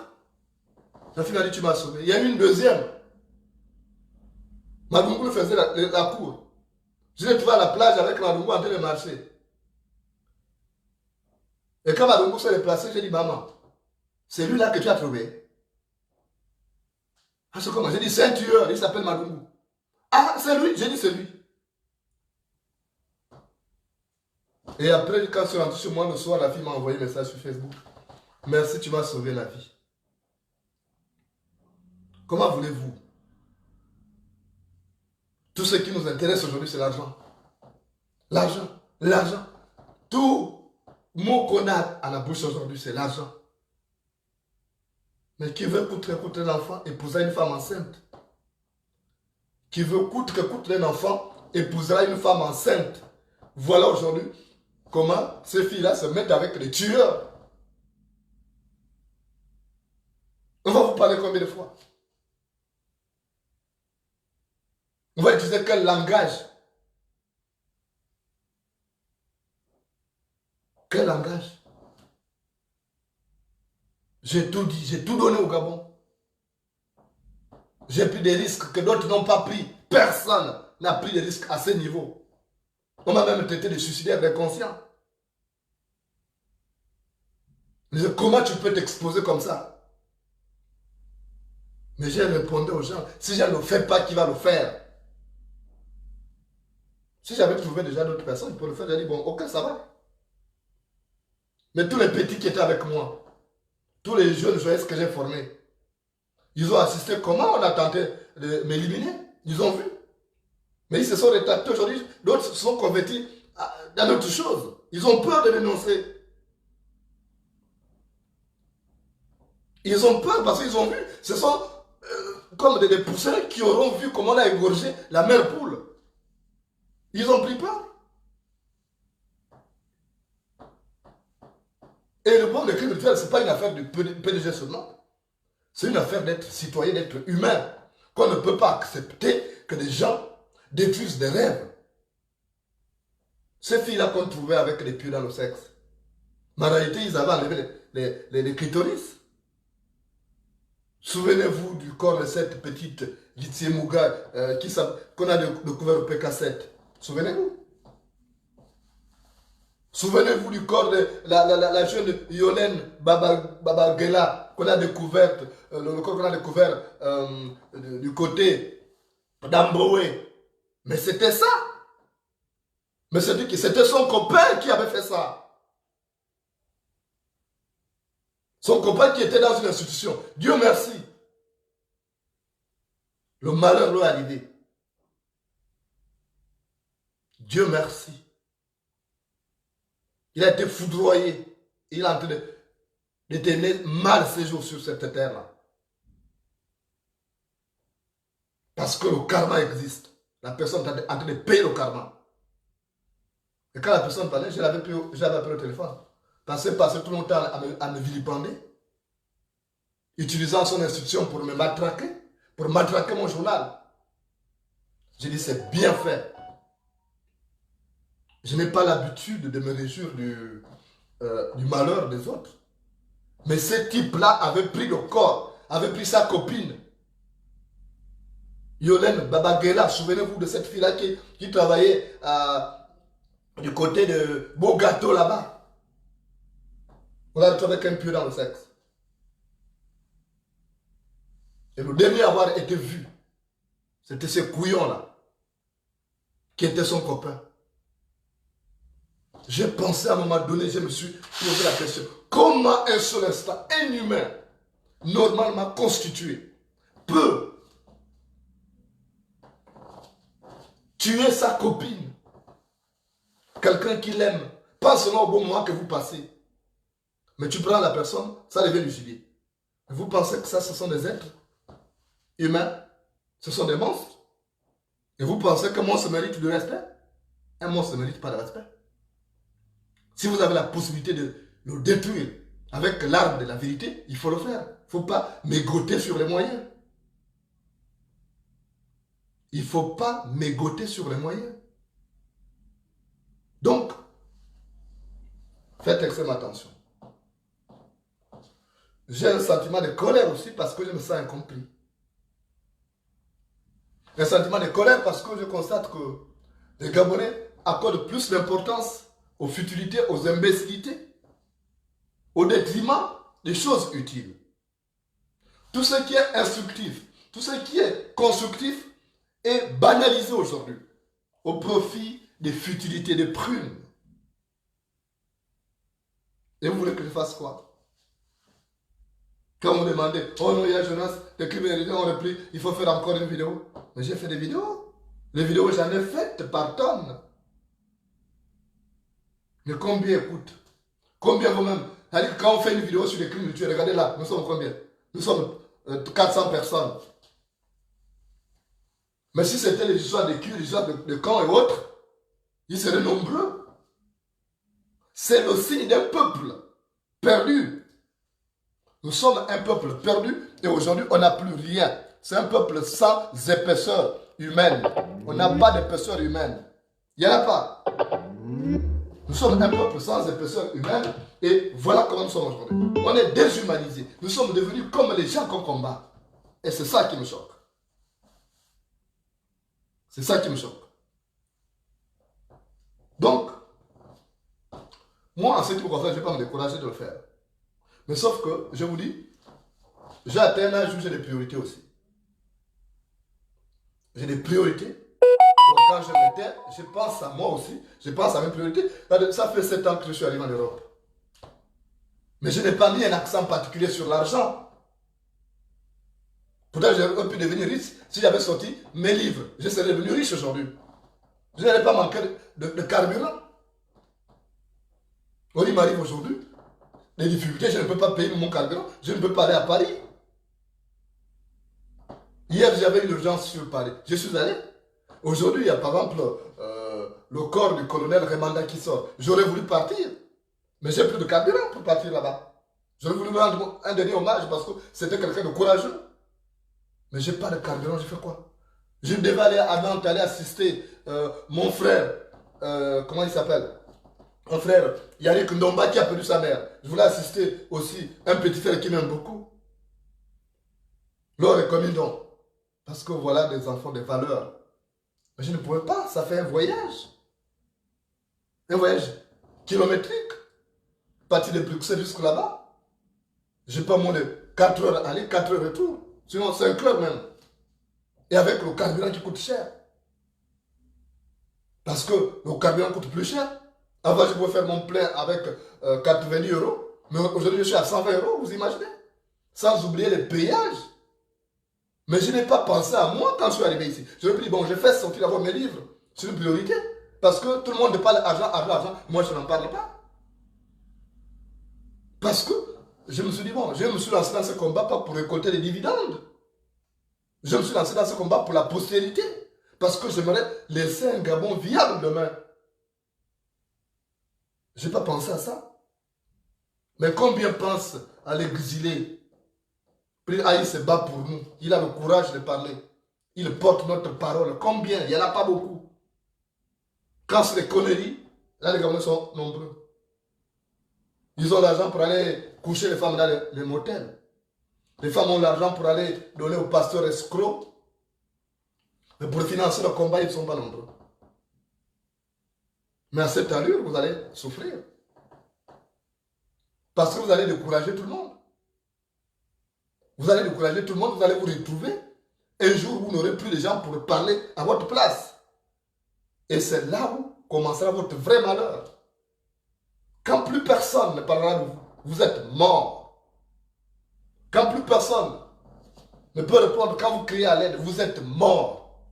Speaker 2: la fille m'a dit, tu m'as sauvé. Il y a eu une deuxième. Madungu faisait la cour. Je l'ai trouvé à la plage avec Madungu en train de marcher. Et quand Madungu s'est déplacé, j'ai dit, maman, c'est lui là que tu as trouvé. Ah, c'est comment? J'ai dit, c'est un tueur, il s'appelle Madungu. Ah, c'est lui? J'ai dit, c'est lui. Et après, quand je suis rentré chez moi le soir, la fille m'a envoyé un message sur Facebook. Merci, tu m'as sauvé la vie. Comment voulez-vous? Tout ce qui nous intéresse aujourd'hui, c'est l'argent. L'argent, l'argent. Tout mot qu'on a à la bouche aujourd'hui, c'est l'argent. Mais qui veut coûte que coûte un enfant épousera une femme enceinte? Qui veut coûte que coûte un enfant épousera une femme enceinte? Voilà aujourd'hui comment ces filles-là se mettent avec les tueurs. On va vous parler combien de fois? On va utiliser quel langage? Quel langage? J'ai tout dit, j'ai tout donné au Gabon. J'ai pris des risques que d'autres n'ont pas pris. Personne n'a pris des risques à ce niveau. On m'a même traité de suicidaire inconscient. Comment tu peux t'exposer comme ça? Mais j'ai répondu aux gens, si je ne le fais pas, qui va le faire? Si j'avais trouvé déjà d'autres personnes pour le faire, j'ai dit, bon, ok, ça va. Mais tous les petits qui étaient avec moi, tous les jeunes journalistes que j'ai formés, ils ont assisté comment on a tenté de m'éliminer. Ils ont vu. Mais ils se sont rétractés aujourd'hui. D'autres se sont convertis dans d'autres choses. Ils ont peur de dénoncer. Ils ont peur parce qu'ils ont vu. Ce sont comme des poussins qui auront vu comment on a égorgé la mère poule. Ils ont pris peur. Et le problème de crime rituel, ce n'est pas une affaire de PDG seulement. C'est une affaire d'être citoyen, d'être humain. Qu'on ne peut pas accepter que des gens détruisent des rêves. Ces filles-là qu'on trouvait avec les pieds dans le sexe. Mais en réalité, ils avaient enlevé les clitoris. Souvenez-vous du corps de cette petite Litié Mouga qu'on a découvert au PK7. Souvenez-vous. Souvenez-vous du corps de la jeune Yolène Babagela qu'on a découvert, le corps qu'on a découvert du côté d'Amboé. Mais c'était ça. Mais c'était son copain qui avait fait ça. Son copain qui était dans une institution. Dieu merci. Le malheur lui est arrivé. Dieu merci. Il a été foudroyé. Il est en train de tenir mal ses jours sur cette terre-là. Parce que le karma existe. La personne est en train de payer le karma. Et quand la personne parlait, je l'avais appelé au téléphone. Passé tout le temps à me vilipender. Utilisant son institution pour me matraquer. Pour matraquer mon journal. J'ai dit, c'est bien fait. Je n'ai pas l'habitude de me réjouir du malheur des autres. Mais ce type-là avait pris le corps, avait pris sa copine. Yolène Babagela, souvenez-vous de cette fille-là qui travaillait du côté de Bogato là-bas. On l'a retrouvé avec un pieu dans le sexe. Et le dernier à avoir été vu, c'était ce couillon-là, qui était son copain. J'ai pensé à un moment donné, je me suis posé la question, comment un seul instant, un humain, normalement constitué, peut tuer sa copine, quelqu'un qui l'aime, pas seulement au bon moment que vous passez. Mais tu prends la personne, ça devient du gibier. Vous pensez que ça, ce sont des êtres humains? Ce sont des monstres? Et vous pensez qu'un monstre mérite du respect? Un monstre ne mérite pas de respect. Si vous avez la possibilité de le détruire avec l'arme de la vérité, il faut le faire. Il ne faut pas mégoter sur les moyens. Il ne faut pas mégoter sur les moyens. Donc, faites extrêmement attention. J'ai un sentiment de colère aussi parce que je me sens incompris. Un sentiment de colère parce que je constate que les Gabonais accordent plus d'importance aux futilités, aux imbécilités, au détriment des choses utiles. Tout ce qui est instructif, tout ce qui est constructif est banalisé aujourd'hui au profit des futilités, des prunes. Et vous voulez que je fasse quoi? Quand vous demandez, oh non, il y a Jonas, les criminels ont repris, il faut faire encore une vidéo. Mais j'ai fait des vidéos. Les vidéos, j'en ai faites par tonnes. Mais combien coûte? Combien vous-même? C'est-à-dire que quand on fait une vidéo sur les crimes mutuels, regardez là, nous sommes combien? Nous sommes 400 personnes. Mais si c'était les histoires de cul, les histoires de camps et autres, ils seraient nombreux. C'est le signe d'un peuple perdu. Nous sommes un peuple perdu et aujourd'hui on n'a plus rien. C'est un peuple sans épaisseur humaine. On n'a pas d'épaisseur humaine. Il n'y en a pas. Nous sommes un peuple sans épaisseur humaine et voilà comment nous sommes aujourd'hui. On est déshumanisés. Nous sommes devenus comme les gens qu'on combat. Et c'est ça qui me choque. C'est ça qui me choque. Donc, moi, en ce qui me concerne, je ne vais pas me décourager de le faire. Mais sauf que, je vous dis, j'ai atteint un âge où j'ai des priorités aussi. J'ai des priorités. Donc quand je m'éteins, je pense à moi aussi. Je pense à mes priorités. Ça fait 7 ans que je suis arrivé en Europe. Mais je n'ai pas mis un accent particulier sur l'argent. Pourtant, j'aurais pu devenir riche si j'avais sorti mes livres. Je serais devenu riche aujourd'hui. Je n'allais pas manquer de carburant. Il m'arrive aujourd'hui des difficultés, je ne peux pas payer mon carburant, je ne peux pas aller à Paris. Hier, j'avais une urgence sur Paris. Je suis allé. Aujourd'hui, il y a par exemple le corps du colonel Remanda qui sort. J'aurais voulu partir, mais j'ai plus de carburant pour partir là-bas. J'aurais voulu rendre un dernier hommage parce que c'était quelqu'un de courageux. Mais je n'ai pas de carburant, je fais quoi? Je devais aller à Nantes, aller assister mon frère, comment il s'appelle? Mon frère Yannick Ndomba qui a perdu sa mère. Je voulais assister aussi un petit frère qui m'aime beaucoup. L'or est comme une don. Parce que voilà des enfants de valeur. Mais je ne pouvais pas, ça fait un voyage. Un voyage kilométrique. Partir de Bruxelles jusque là-bas. Je n'ai pas moins de 4 heures aller, 4 heures retour. Sinon 5 heures même. Et avec le carburant qui coûte cher. Parce que le carburant coûte plus cher. Avant, je pouvais faire mon plein avec 90 €. Mais aujourd'hui, je suis à 120 €, vous imaginez? Sans oublier les payages. Mais je n'ai pas pensé à moi quand je suis arrivé ici. Je me suis dit, bon, je fais sortir d'abord mes livres. C'est une priorité. Parce que tout le monde parle argent, argent, argent. Moi, je n'en parle pas. Parce que je me suis dit, bon, je me suis lancé dans ce combat pas pour récolter des dividendes. Je me suis lancé dans ce combat pour la postérité. Parce que j'aimerais laisser un Gabon viable demain. Je n'ai pas pensé à ça. Mais combien pensent à l'exilé? Il se bat pour nous. Il a le courage de parler. Il porte notre parole. Combien? Il n'y en a pas beaucoup. Quand c'est des conneries, là les Gabonais sont nombreux. Ils ont l'argent pour aller coucher les femmes dans les motels. Les femmes ont l'argent pour aller donner aux pasteurs escrocs. Mais pour financer le combat, ils ne sont pas nombreux. Mais à cette allure, vous allez souffrir. Parce que vous allez décourager tout le monde. Vous allez décourager tout le monde, vous allez vous retrouver un jour où vous n'aurez plus de gens pour parler à votre place. Et c'est là où commencera votre vrai malheur. Quand plus personne ne parlera de vous, vous êtes mort. Quand plus personne ne peut répondre quand vous criez à l'aide, vous êtes mort.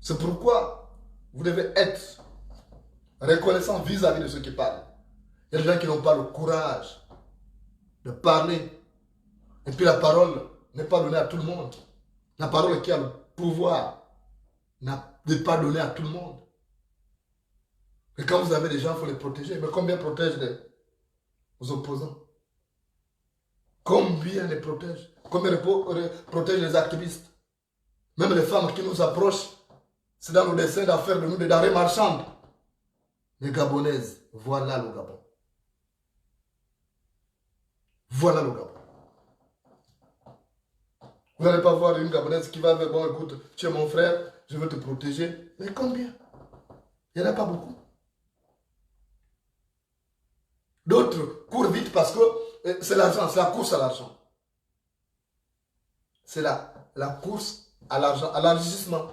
Speaker 2: C'est pourquoi vous devez être reconnaissant vis-à-vis de ceux qui parlent. Il y a des gens qui n'ont pas le courage de parler. Et puis la parole n'est pas donnée à tout le monde. La parole qui a le pouvoir n'est pas donnée à tout le monde. Et quand vous avez des gens, il faut les protéger. Mais combien protègent les opposants? Combien les protègent? Combien protègent les activistes? Même les femmes qui nous approchent, c'est dans nos dessins d'affaires de nous des denrées marchandes. Les Gabonaises, voilà le Gabon. Voilà le Gabon. Vous n'allez pas voir une Gabonaise qui va dire, bon écoute, tu es mon frère, je veux te protéger. Mais combien? Il n'y en a pas beaucoup. D'autres courent vite parce que c'est l'argent, c'est la course à l'argent. C'est la course à l'argent, à l'enrichissement.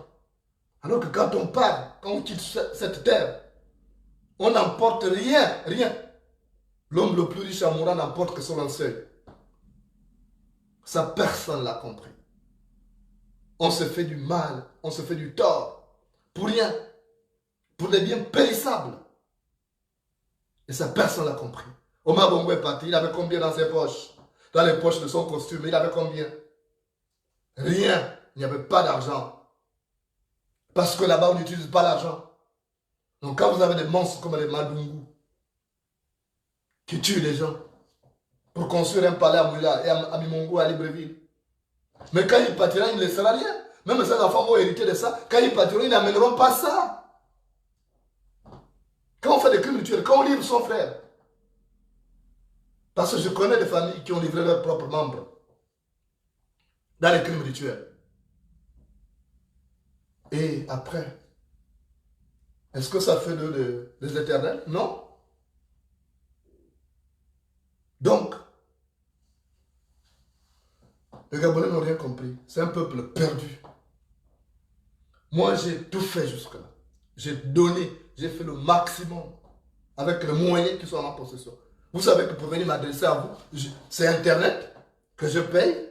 Speaker 2: Alors que quand on part, quand on quitte cette terre, on n'emporte rien, rien. L'homme le plus riche à Moura n'emporte que son linceul. Ça, personne ne l'a compris. On se fait du mal, on se fait du tort, pour rien, pour des biens périssables. Et ça, personne ne l'a compris. Omar Bongo est parti, il avait combien dans ses poches? Dans les poches de son costume, il avait combien? Rien, il n'y avait pas d'argent. Parce que là-bas, on n'utilise pas l'argent. Donc quand vous avez des monstres comme les Madungu, qui tuent les gens, pour construire un palais à Moula et à Bimongo, à Libreville. Mais quand ils partiront, il ne laissera rien. Même ces enfants vont hériter de ça. Quand ils partiront, ils n'amèneront pas ça. Quand on fait des crimes rituels, quand on livre son frère. Parce que je connais des familles qui ont livré leurs propres membres dans les crimes rituels. Et après, est-ce que ça fait d'eux des éternels? Non. Donc, les Gabonais n'ont rien compris. C'est un peuple perdu. Moi, j'ai tout fait jusque-là. J'ai donné, j'ai fait le maximum avec les moyens qui sont à ma possession. Vous savez que pour venir m'adresser à vous, c'est Internet que je paye.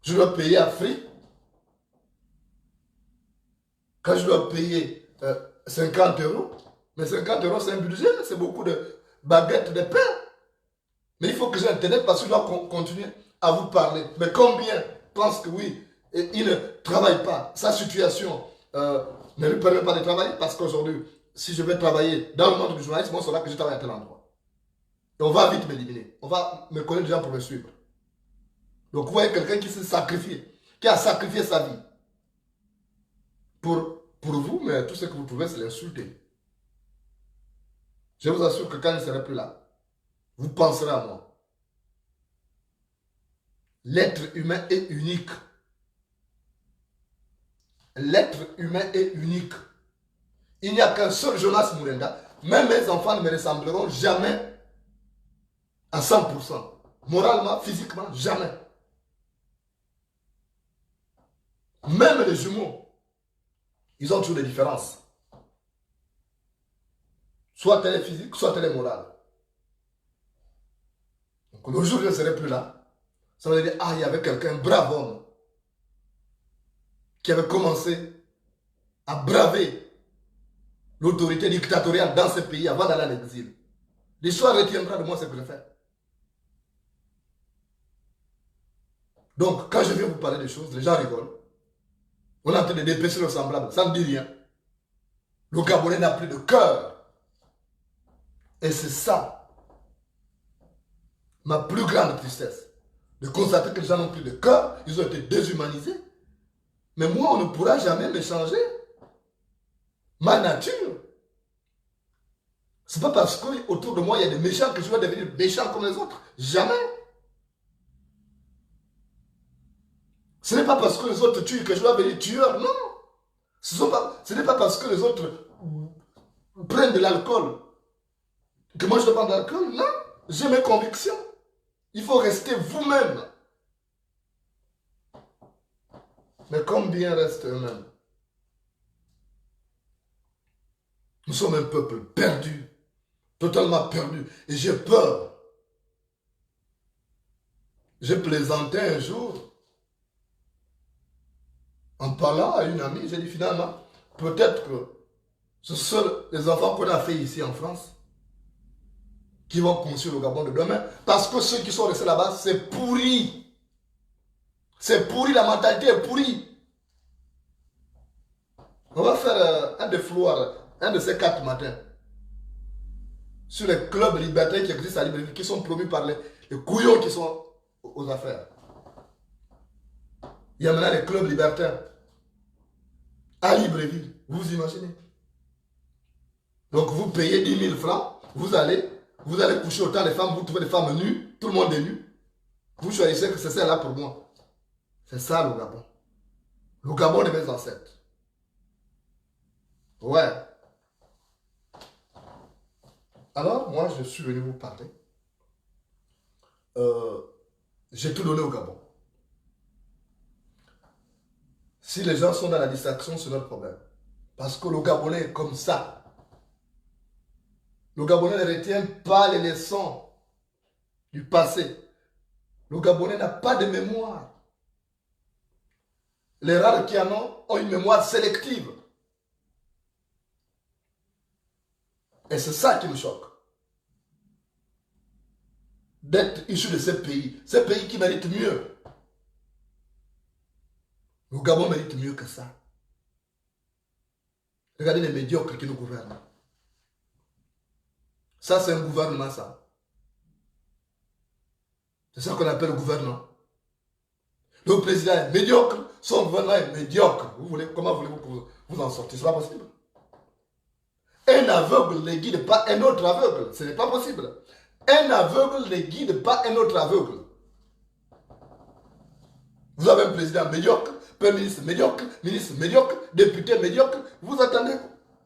Speaker 2: Je dois payer à Free. Quand je dois payer 50 euros, mais 50 euros c'est un budget, c'est beaucoup de baguettes de pain. Mais il faut que j'ai Internet parce que je dois continuer à vous parler. Mais combien pensent que oui, il ne travaille pas, sa situation ne lui permet pas de travailler parce qu'aujourd'hui, si je vais travailler dans le monde du journalisme, on saura que je travaille à tel endroit. Et on va vite m'éliminer. On va me connaître des gens pour me suivre. Donc vous voyez quelqu'un qui s'est sacrifié, qui a sacrifié sa vie pour vous, mais tout ce que vous trouvez, c'est l'insulter. Je vous assure que quand il ne serait plus là, vous penserez à moi. L'être humain est unique. L'être humain est unique. Il n'y a qu'un seul Jonas Mourenda. Même mes enfants ne me ressembleront jamais à 100%. Moralement, physiquement, jamais. Même les jumeaux, ils ont toujours des différences. Soit elle est physique, soit elle est morale. Donc le jour où je ne serai plus là, ça veut dire, ah, il y avait quelqu'un, un brave homme, qui avait commencé à braver l'autorité dictatoriale dans ce pays avant d'aller à l'exil. L'histoire retiendra de moi ce que je fais. Donc, quand je viens vous parler des choses, les gens rigolent. On est en train de dépêcher le semblable, ça ne dit rien. Le Gabonais n'a plus de cœur. Et c'est ça, ma plus grande tristesse. De constater que les gens n'ont plus de cœur, ils ont été déshumanisés. Mais moi, on ne pourra jamais me changer ma nature. C'est pas parce qu'autour de moi, il y a des méchants que je vais devenir méchant comme les autres. Jamais. Ce n'est pas parce que les autres tuent que je dois devenir tueur, non. Ce n'est pas parce que les autres prennent de l'alcool que moi je dois prendre de l'alcool, non. J'ai mes convictions. Il faut rester vous-même. Mais combien restent eux-mêmes? Nous sommes un peuple perdu, totalement perdu. Et j'ai peur. J'ai plaisanté un jour En parlant à une amie, j'ai dit finalement, peut-être que ce sont les enfants qu'on a fait ici en France qui vont construire le Gabon de demain. Parce que ceux qui sont restés là-bas, c'est pourri. C'est pourri, la mentalité est pourrie. On va faire un défouloir, un de ces 4 matins, sur les clubs libertaires qui existent à Libreville, qui sont promus par les couillons qui sont aux affaires. Il y a maintenant les clubs libertaires à Libreville, vous imaginez. Donc vous payez 10 000 francs, vous allez coucher autant de femmes, vous trouvez des femmes nues, tout le monde est nu. Vous choisissez que c'est celle-là pour moi. C'est ça le Gabon. Le Gabon de mes ancêtres. Ouais. Alors, moi, je suis venu vous parler. J'ai tout donné au Gabon. Si les gens sont dans la distraction, c'est notre problème. Parce que le Gabonais est comme ça. Le Gabonais ne retient pas les leçons du passé. Le Gabonais n'a pas de mémoire. Les rares qui en ont une mémoire sélective. Et c'est ça qui me choque. D'être issu de ces pays qui méritent mieux. Le Gabon mérite mieux que ça. Regardez les médiocres qui nous gouvernent. Ça, c'est un gouvernement, ça. C'est ça qu'on appelle le gouvernement. Le président est médiocre, son gouvernement est médiocre. Comment voulez-vous vous en sortir? Ce n'est pas possible. Un aveugle ne guide pas un autre aveugle. Ce n'est pas possible. Un aveugle ne guide pas un autre aveugle. Vous avez un président médiocre, premier ministre médiocre, député médiocre. Vous attendez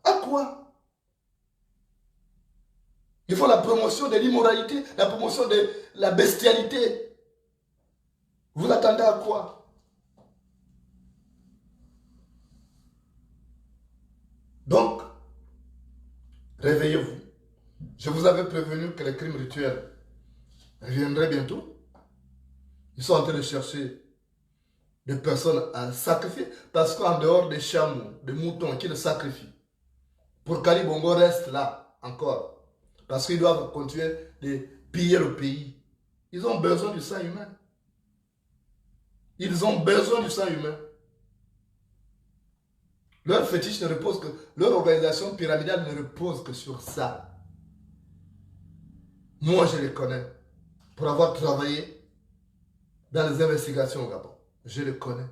Speaker 2: à quoi? Il faut la promotion de l'immoralité, la promotion de la bestialité. Vous attendez à quoi? Donc, réveillez-vous. Je vous avais prévenu que les crimes rituels reviendraient bientôt. Ils sont en train de chercher des personnes à sacrifier. Parce qu'en dehors des chameaux, des moutons qui le sacrifient, pour qu'Ali Bongo reste là encore. Parce qu'ils doivent continuer de piller le pays. Ils ont besoin du sang humain. Ils ont besoin du sang humain. Leur fétiche ne repose que... Leur organisation pyramidale ne repose que sur ça. Moi, je les connais. Pour avoir travaillé dans les investigations au Gabon. Je les connais.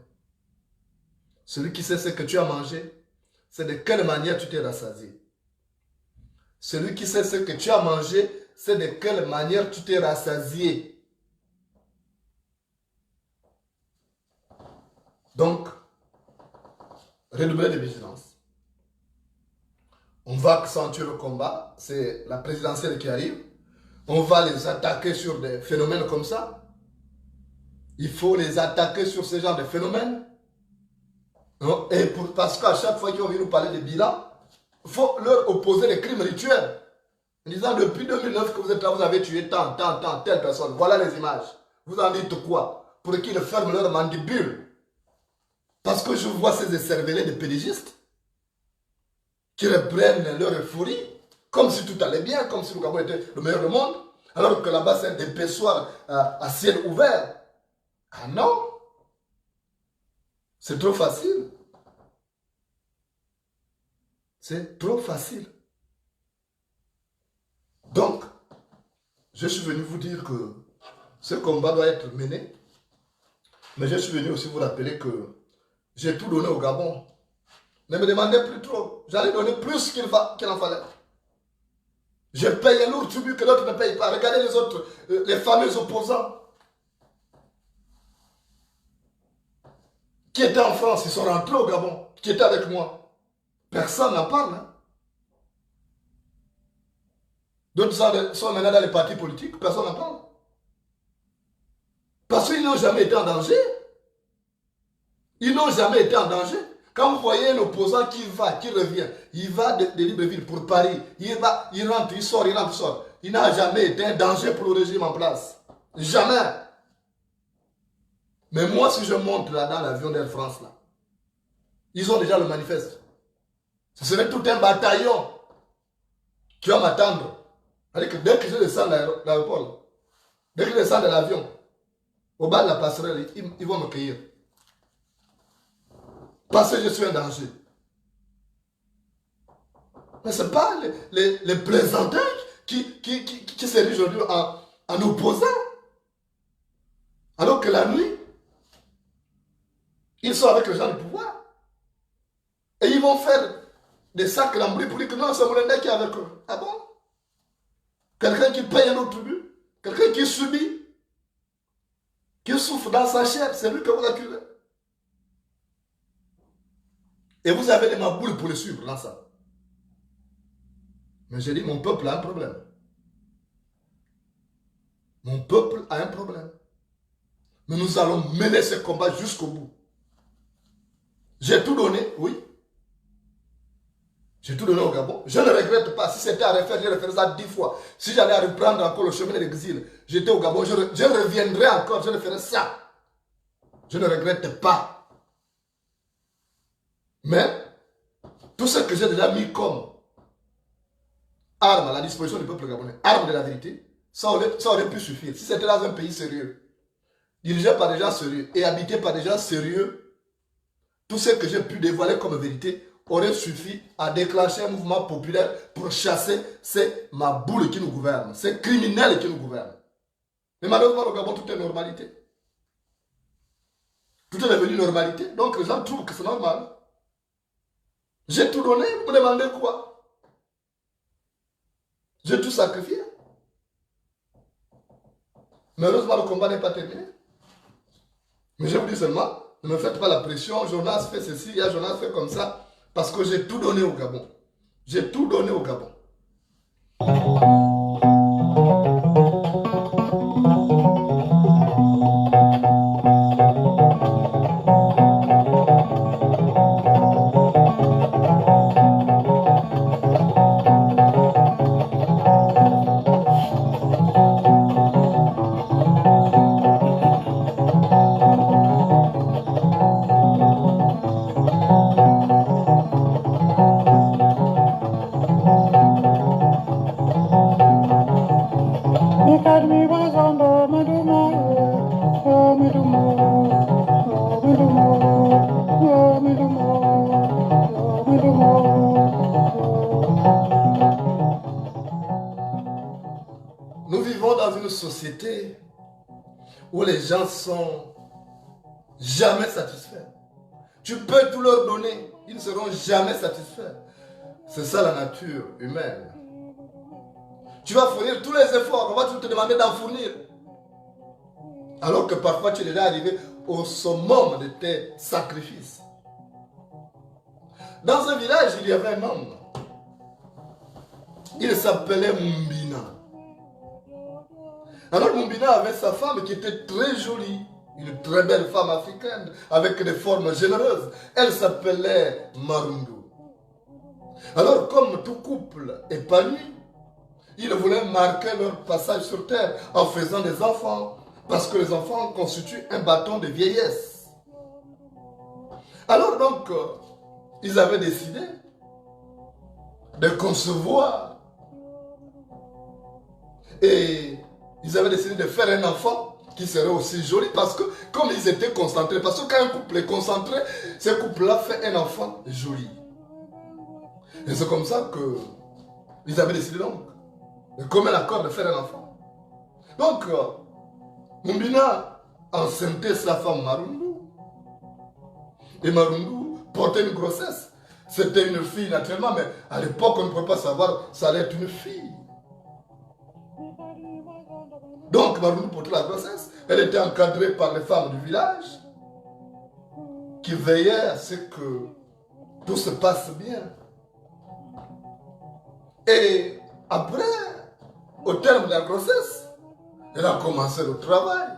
Speaker 2: Celui qui sait ce que tu as mangé, c'est de quelle manière tu t'es rassasié. Celui qui sait ce que tu as mangé, c'est de quelle manière tu t'es rassasié. Donc, redoublez de vigilance. On va accentuer le combat. C'est la présidentielle qui arrive. On va les attaquer sur des phénomènes comme ça. Il faut les attaquer sur ce genre de phénomènes. Et parce qu'à chaque fois qu'ils vont venir nous parler de bilan, il faut leur opposer les crimes rituels. En disant, depuis 2009 que vous êtes là, vous avez tué tant, telle personne. Voilà les images. Vous en dites quoi? Pour qu'ils ferment leur mandibule. Parce que je vois ces écervelés de pédigistes qui reprennent leur euphorie, comme si tout allait bien, comme si le Gabon était le meilleur du monde, alors que là-bas c'est un dépessoir à ciel ouvert. Ah non! C'est trop facile. C'est trop facile. Donc, je suis venu vous dire que ce combat doit être mené, mais je suis venu aussi vous rappeler que j'ai tout donné au Gabon. Ne me demandez plus trop. J'allais donner plus qu'il en fallait. Je paye un lourd tribut que l'autre ne paye pas. Regardez les autres, les fameux opposants qui étaient en France, ils sont rentrés au Gabon, qui étaient avec moi. Personne n'en parle. Hein? D'autres sont maintenant dans les partis politiques, personne n'en parle. Parce qu'ils n'ont jamais été en danger. Ils n'ont jamais été en danger. Quand vous voyez un opposant qui va, qui revient, il va de Libreville pour Paris, il rentre, il sort, il rentre, il sort. Il n'a jamais été un danger pour le régime en place. Jamais. Mais moi, si je monte là dans l'avion d'Air France, là, Ils ont déjà le manifeste. Ce serait tout un bataillon qui va m'attendre. C'est-à-dire que dès que je descends de l'aéroport, dès que je descends de l'avion, au bas de la passerelle, ils vont me cueillir. Parce que je suis un danger. Mais ce n'est pas les plaisantins qui s'érigent aujourd'hui en opposants. Alors que la nuit, ils sont avec les gens du pouvoir. Et ils vont faire des sacs d'embrouilles pour dire que non, c'est Moulenda qui est avec eux. Ah bon? Quelqu'un qui paye un autre but, quelqu'un qui subit, qui souffre dans sa chair, c'est lui que vous accusez. Et vous avez des maboules pour le suivre dans ça. Mais j'ai dit, mon peuple a un problème. Mon peuple a un problème. Mais nous allons mener ce combat jusqu'au bout. J'ai tout donné, oui. J'ai tout donné au Gabon. Je ne regrette pas. Si c'était à refaire, je referais ça 10 fois. Si j'allais reprendre encore le chemin de l'exil, j'étais au Gabon, je reviendrai encore, je referais ça. Je ne regrette pas. Mais, tout ce que j'ai déjà mis comme arme à la disposition du peuple gabonais, arme de la vérité, ça aurait pu suffire. Si c'était dans un pays sérieux, dirigé par des gens sérieux et habité par des gens sérieux, tout ce que j'ai pu dévoiler comme vérité aurait suffi à déclencher un mouvement populaire pour chasser ces maboules qui nous gouvernent, ces criminels qui nous gouvernent. Mais malheureusement, au Gabon, tout est normalité. Tout est devenu normalité. Donc les gens trouvent que c'est normal. J'ai tout donné, vous me demandez quoi? J'ai tout sacrifié. Malheureusement, le combat n'est pas terminé. Mais je vous dis seulement, ne me faites pas la pression, Jonas fait ceci, il y a Jonas fait comme ça, parce que j'ai tout donné au Gabon. J'ai tout donné au Gabon. Nous vivons dans une société où les gens sont jamais satisfaits. Tu peux tout leur donner, ils ne seront jamais satisfaits. C'est ça la nature humaine. Tu vas fournir tous les efforts, on va te demander d'en fournir. Alors que parfois tu es déjà arrivé au summum de tes sacrifices. Dans un village, il y avait un homme. Il s'appelait Mumbina. Alors Mumbina avait sa femme qui était très jolie. Une très belle femme africaine avec des formes généreuses. Elle s'appelait Marundu. Alors comme tout couple épanoui, ils voulaient marquer leur passage sur terre en faisant des enfants. Parce que les enfants constituent un bâton de vieillesse. Alors donc, ils avaient décidé de concevoir. Et ils avaient décidé de faire un enfant qui serait aussi joli parce que comme ils étaient concentrés, parce que quand un couple est concentré, ce couple-là fait un enfant joli. Et c'est comme ça que ils avaient décidé donc, de commun accord de faire un enfant. Donc, Mumbina enceintait sa femme Marundu. Et Marundu portait une grossesse. C'était une fille naturellement, mais à l'époque on ne pouvait pas savoir ça allait être une fille. Donc Marundu portait la grossesse. Elle était encadrée par les femmes du village qui veillaient à ce que tout se passe bien. Et après, au terme de la grossesse, elle a commencé le travail.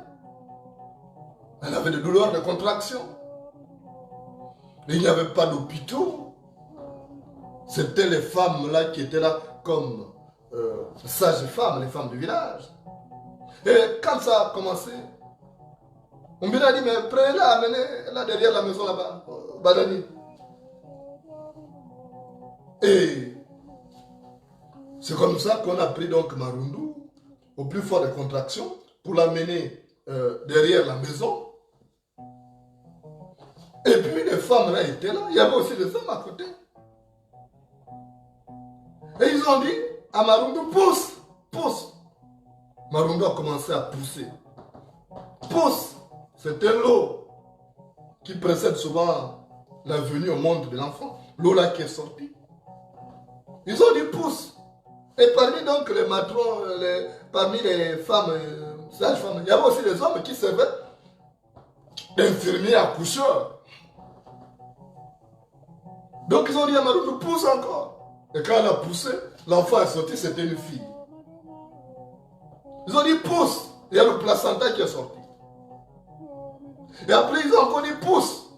Speaker 2: Elle avait des douleurs de contraction. Il n'y avait pas d'hôpitaux. C'était les femmes là qui étaient là comme sages-femmes, les femmes du village. Et quand ça a commencé, on m'a dit, mais prenez-la, amenez-la derrière la maison là-bas, Badani. Et c'est comme ça qu'on a pris donc Marundu au plus fort des contractions pour l'amener derrière la maison. Et puis les femmes là étaient là. Il y avait aussi des hommes à côté. Et ils ont dit à Marundu, pousse, pousse. Marundu a commencé à pousser. Pousse. C'était l'eau qui précède souvent la venue au monde de l'enfant. L'eau là qui est sortie. Ils ont dit pousse. Et parmi donc les matrons, parmi les femmes, sages-femmes, il y avait aussi des hommes qui servaient d'infirmiers accoucheurs. Donc ils ont dit à Marundu, pousse encore. Et quand elle a poussé, l'enfant est sorti, c'était une fille. Ils ont dit pousse. Il y a le placenta qui est sorti. Et après ils ont encore dit pousse.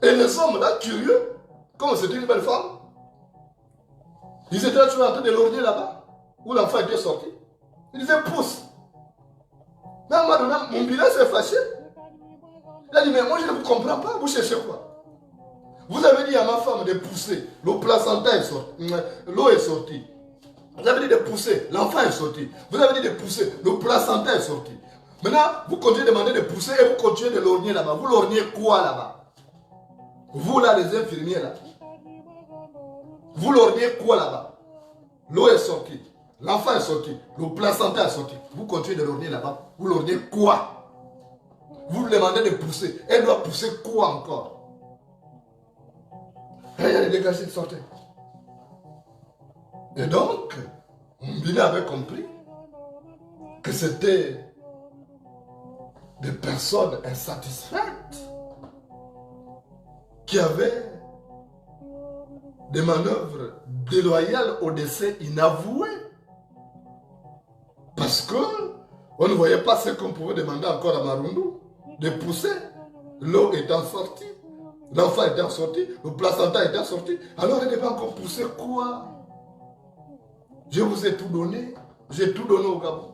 Speaker 2: Et les hommes là, curieux, comme c'était une belle femme, ils étaient là toujours en train de lorgner là-bas, où l'enfant était sorti. Ils disaient pousse. Mais à un moment donné, mon bilan s'est fâché. Il a dit, mais moi je ne vous comprends pas, vous cherchez quoi? Vous avez dit à ma femme de pousser, le placenta est sorti, l'eau est sortie. Vous avez dit de pousser, l'enfant est sorti. Vous avez dit de pousser, le placenta est sorti. Maintenant, vous continuez de demander de pousser et vous continuez de lorgner là-bas. Vous lorgnez quoi là-bas? Vous là, les infirmiers là. Vous lorgnez quoi là-bas? L'eau est sortie, l'enfant est sorti, le placenta est sorti. Vous continuez de lorgner là-bas. Vous lorgnez quoi? Vous lui demandez de pousser. Elle doit pousser quoi encore? Et il y a les dégagés qui sortaient. Et donc, Mbina avait compris que c'était des personnes insatisfaites qui avaient des manœuvres déloyales au décès inavoué. Parce que on ne voyait pas ce qu'on pouvait demander encore à Marundu de pousser. L'eau étant sortie, l'enfant étant sorti, le placenta étant sorti, alors elle devait encore pousser quoi? Je vous ai tout donné. J'ai tout donné au Gabon.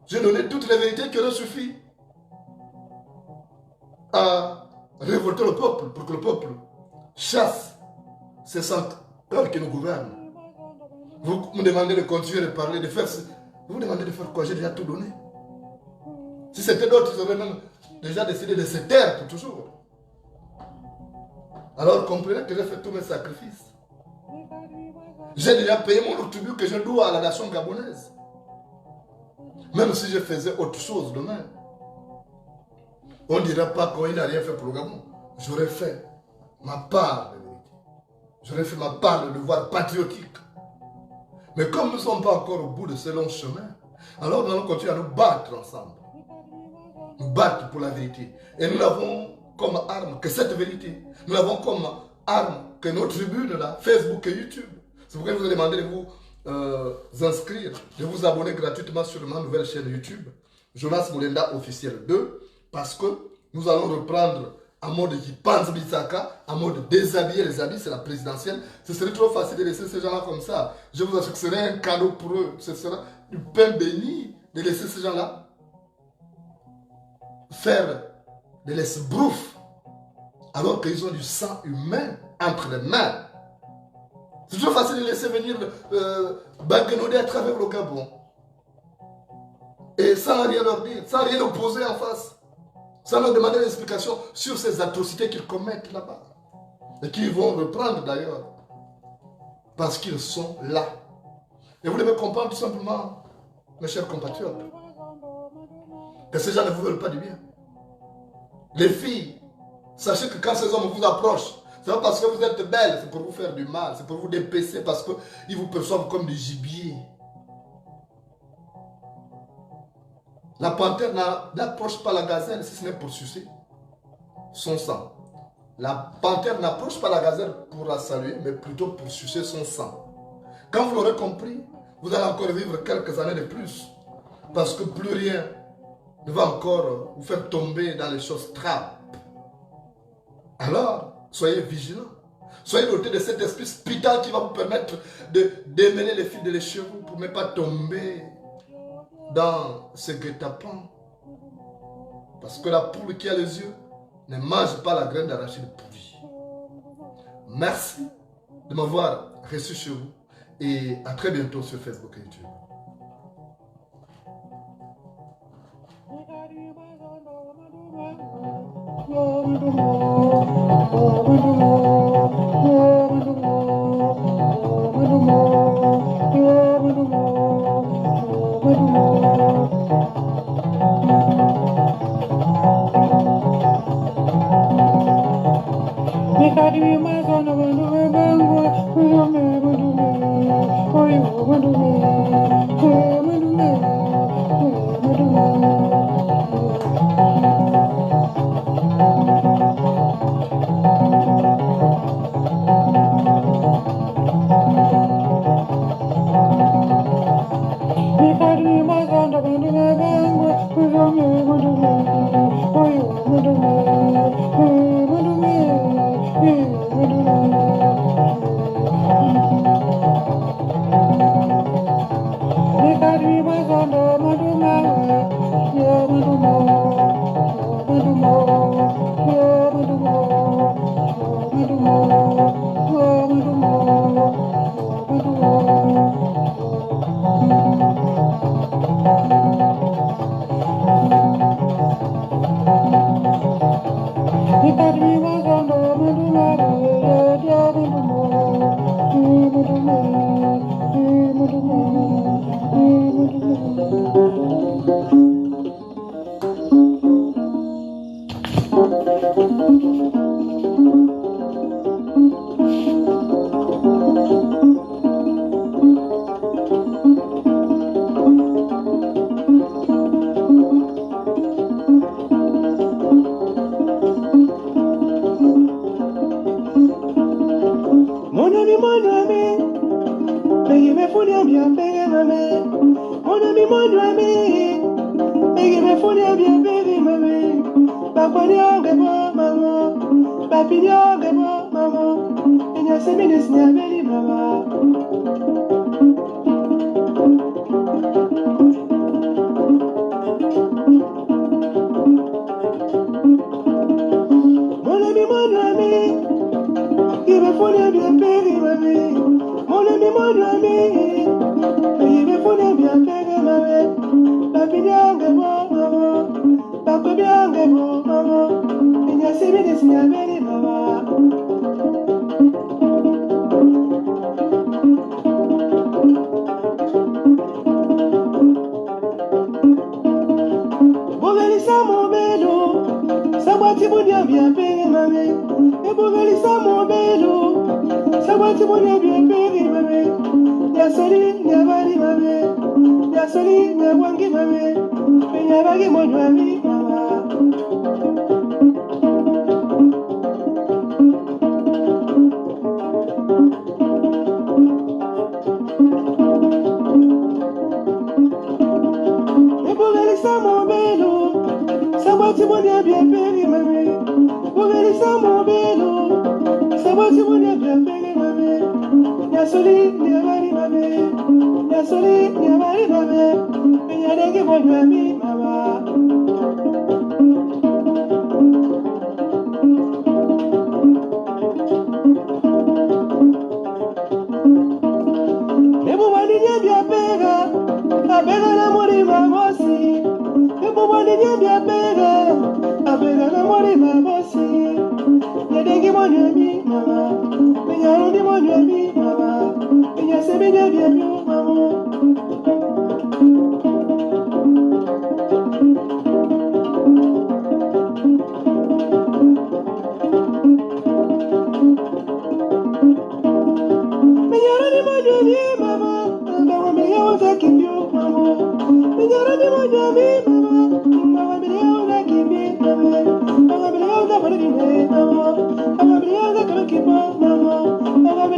Speaker 2: J'ai donné toutes les vérités qui auraient suffi à révolter le peuple pour que le peuple chasse ces centaures qui nous gouvernent. Vous me demandez de continuer de parler, de faire... Vous me demandez de faire quoi? J'ai déjà tout donné. Si c'était d'autres, ils auraient même déjà décidé de se taire pour toujours. Alors comprenez que j'ai fait tous mes sacrifices. J'ai déjà payé mon tribut que je dois à la nation gabonaise. Même si je faisais autre chose demain, on ne dira pas qu'il n'a rien fait pour le Gabon. J'aurais fait ma part de vérité. J'aurais fait ma part de devoir patriotique. Mais comme nous ne sommes pas encore au bout de ce long chemin, alors nous allons continuer à nous battre ensemble. Nous battre pour la vérité. Et nous n'avons comme arme que cette vérité. Nous n'avons comme arme que nos tribunes là, Facebook et YouTube. C'est pourquoi je vous ai demandé de vous inscrire, de vous abonner gratuitement sur ma nouvelle chaîne YouTube, Jonas Moulenda officiel 2, parce que nous allons reprendre en mode Kipanz Bisaka, en mode déshabiller les habits, c'est la présidentielle. Ce serait trop facile de laisser ces gens-là comme ça. Je vous assure que ce serait un cadeau pour eux. Ce sera du pain béni de laisser ces gens-là faire de l'esbrouf, alors qu'ils ont du sang humain entre les mains. C'est toujours facile de laisser venir baguenauder à travers le Gabon. Et sans rien leur dire, sans rien opposer en face. Sans leur demander des explications sur ces atrocités qu'ils commettent là-bas. Et qu'ils vont reprendre d'ailleurs. Parce qu'ils sont là. Et vous devez comprendre tout simplement, mes chers compatriotes, que ces gens ne vous veulent pas du bien. Les filles, sachez que quand ces hommes vous approchent, c'est pas parce que vous êtes belle, c'est pour vous faire du mal, c'est pour vous dépecer, parce qu'ils vous perçoivent comme du gibier. La panthère n'approche pas la gazelle si ce n'est pour sucer son sang. La panthère n'approche pas la gazelle pour la saluer, mais plutôt pour sucer son sang. Quand vous l'aurez compris, vous allez encore vivre quelques années de plus, parce que plus rien ne va encore vous faire tomber dans les choses trappes. Alors, soyez vigilants. Soyez dotés de cet esprit spirituel qui va vous permettre de démêler les fils de l'écheveau pour ne pas tomber dans ce guet-apens. Parce que la poule qui a les yeux ne mange pas la graine d'arachide pourrie. Merci de m'avoir reçu chez vous et à très bientôt sur Facebook et YouTube.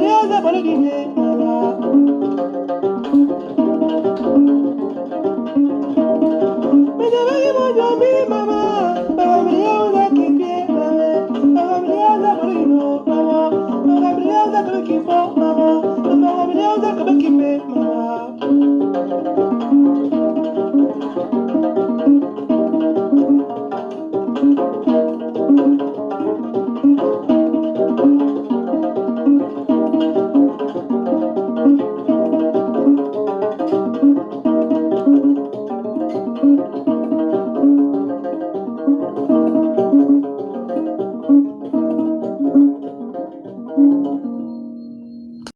Speaker 1: Mama,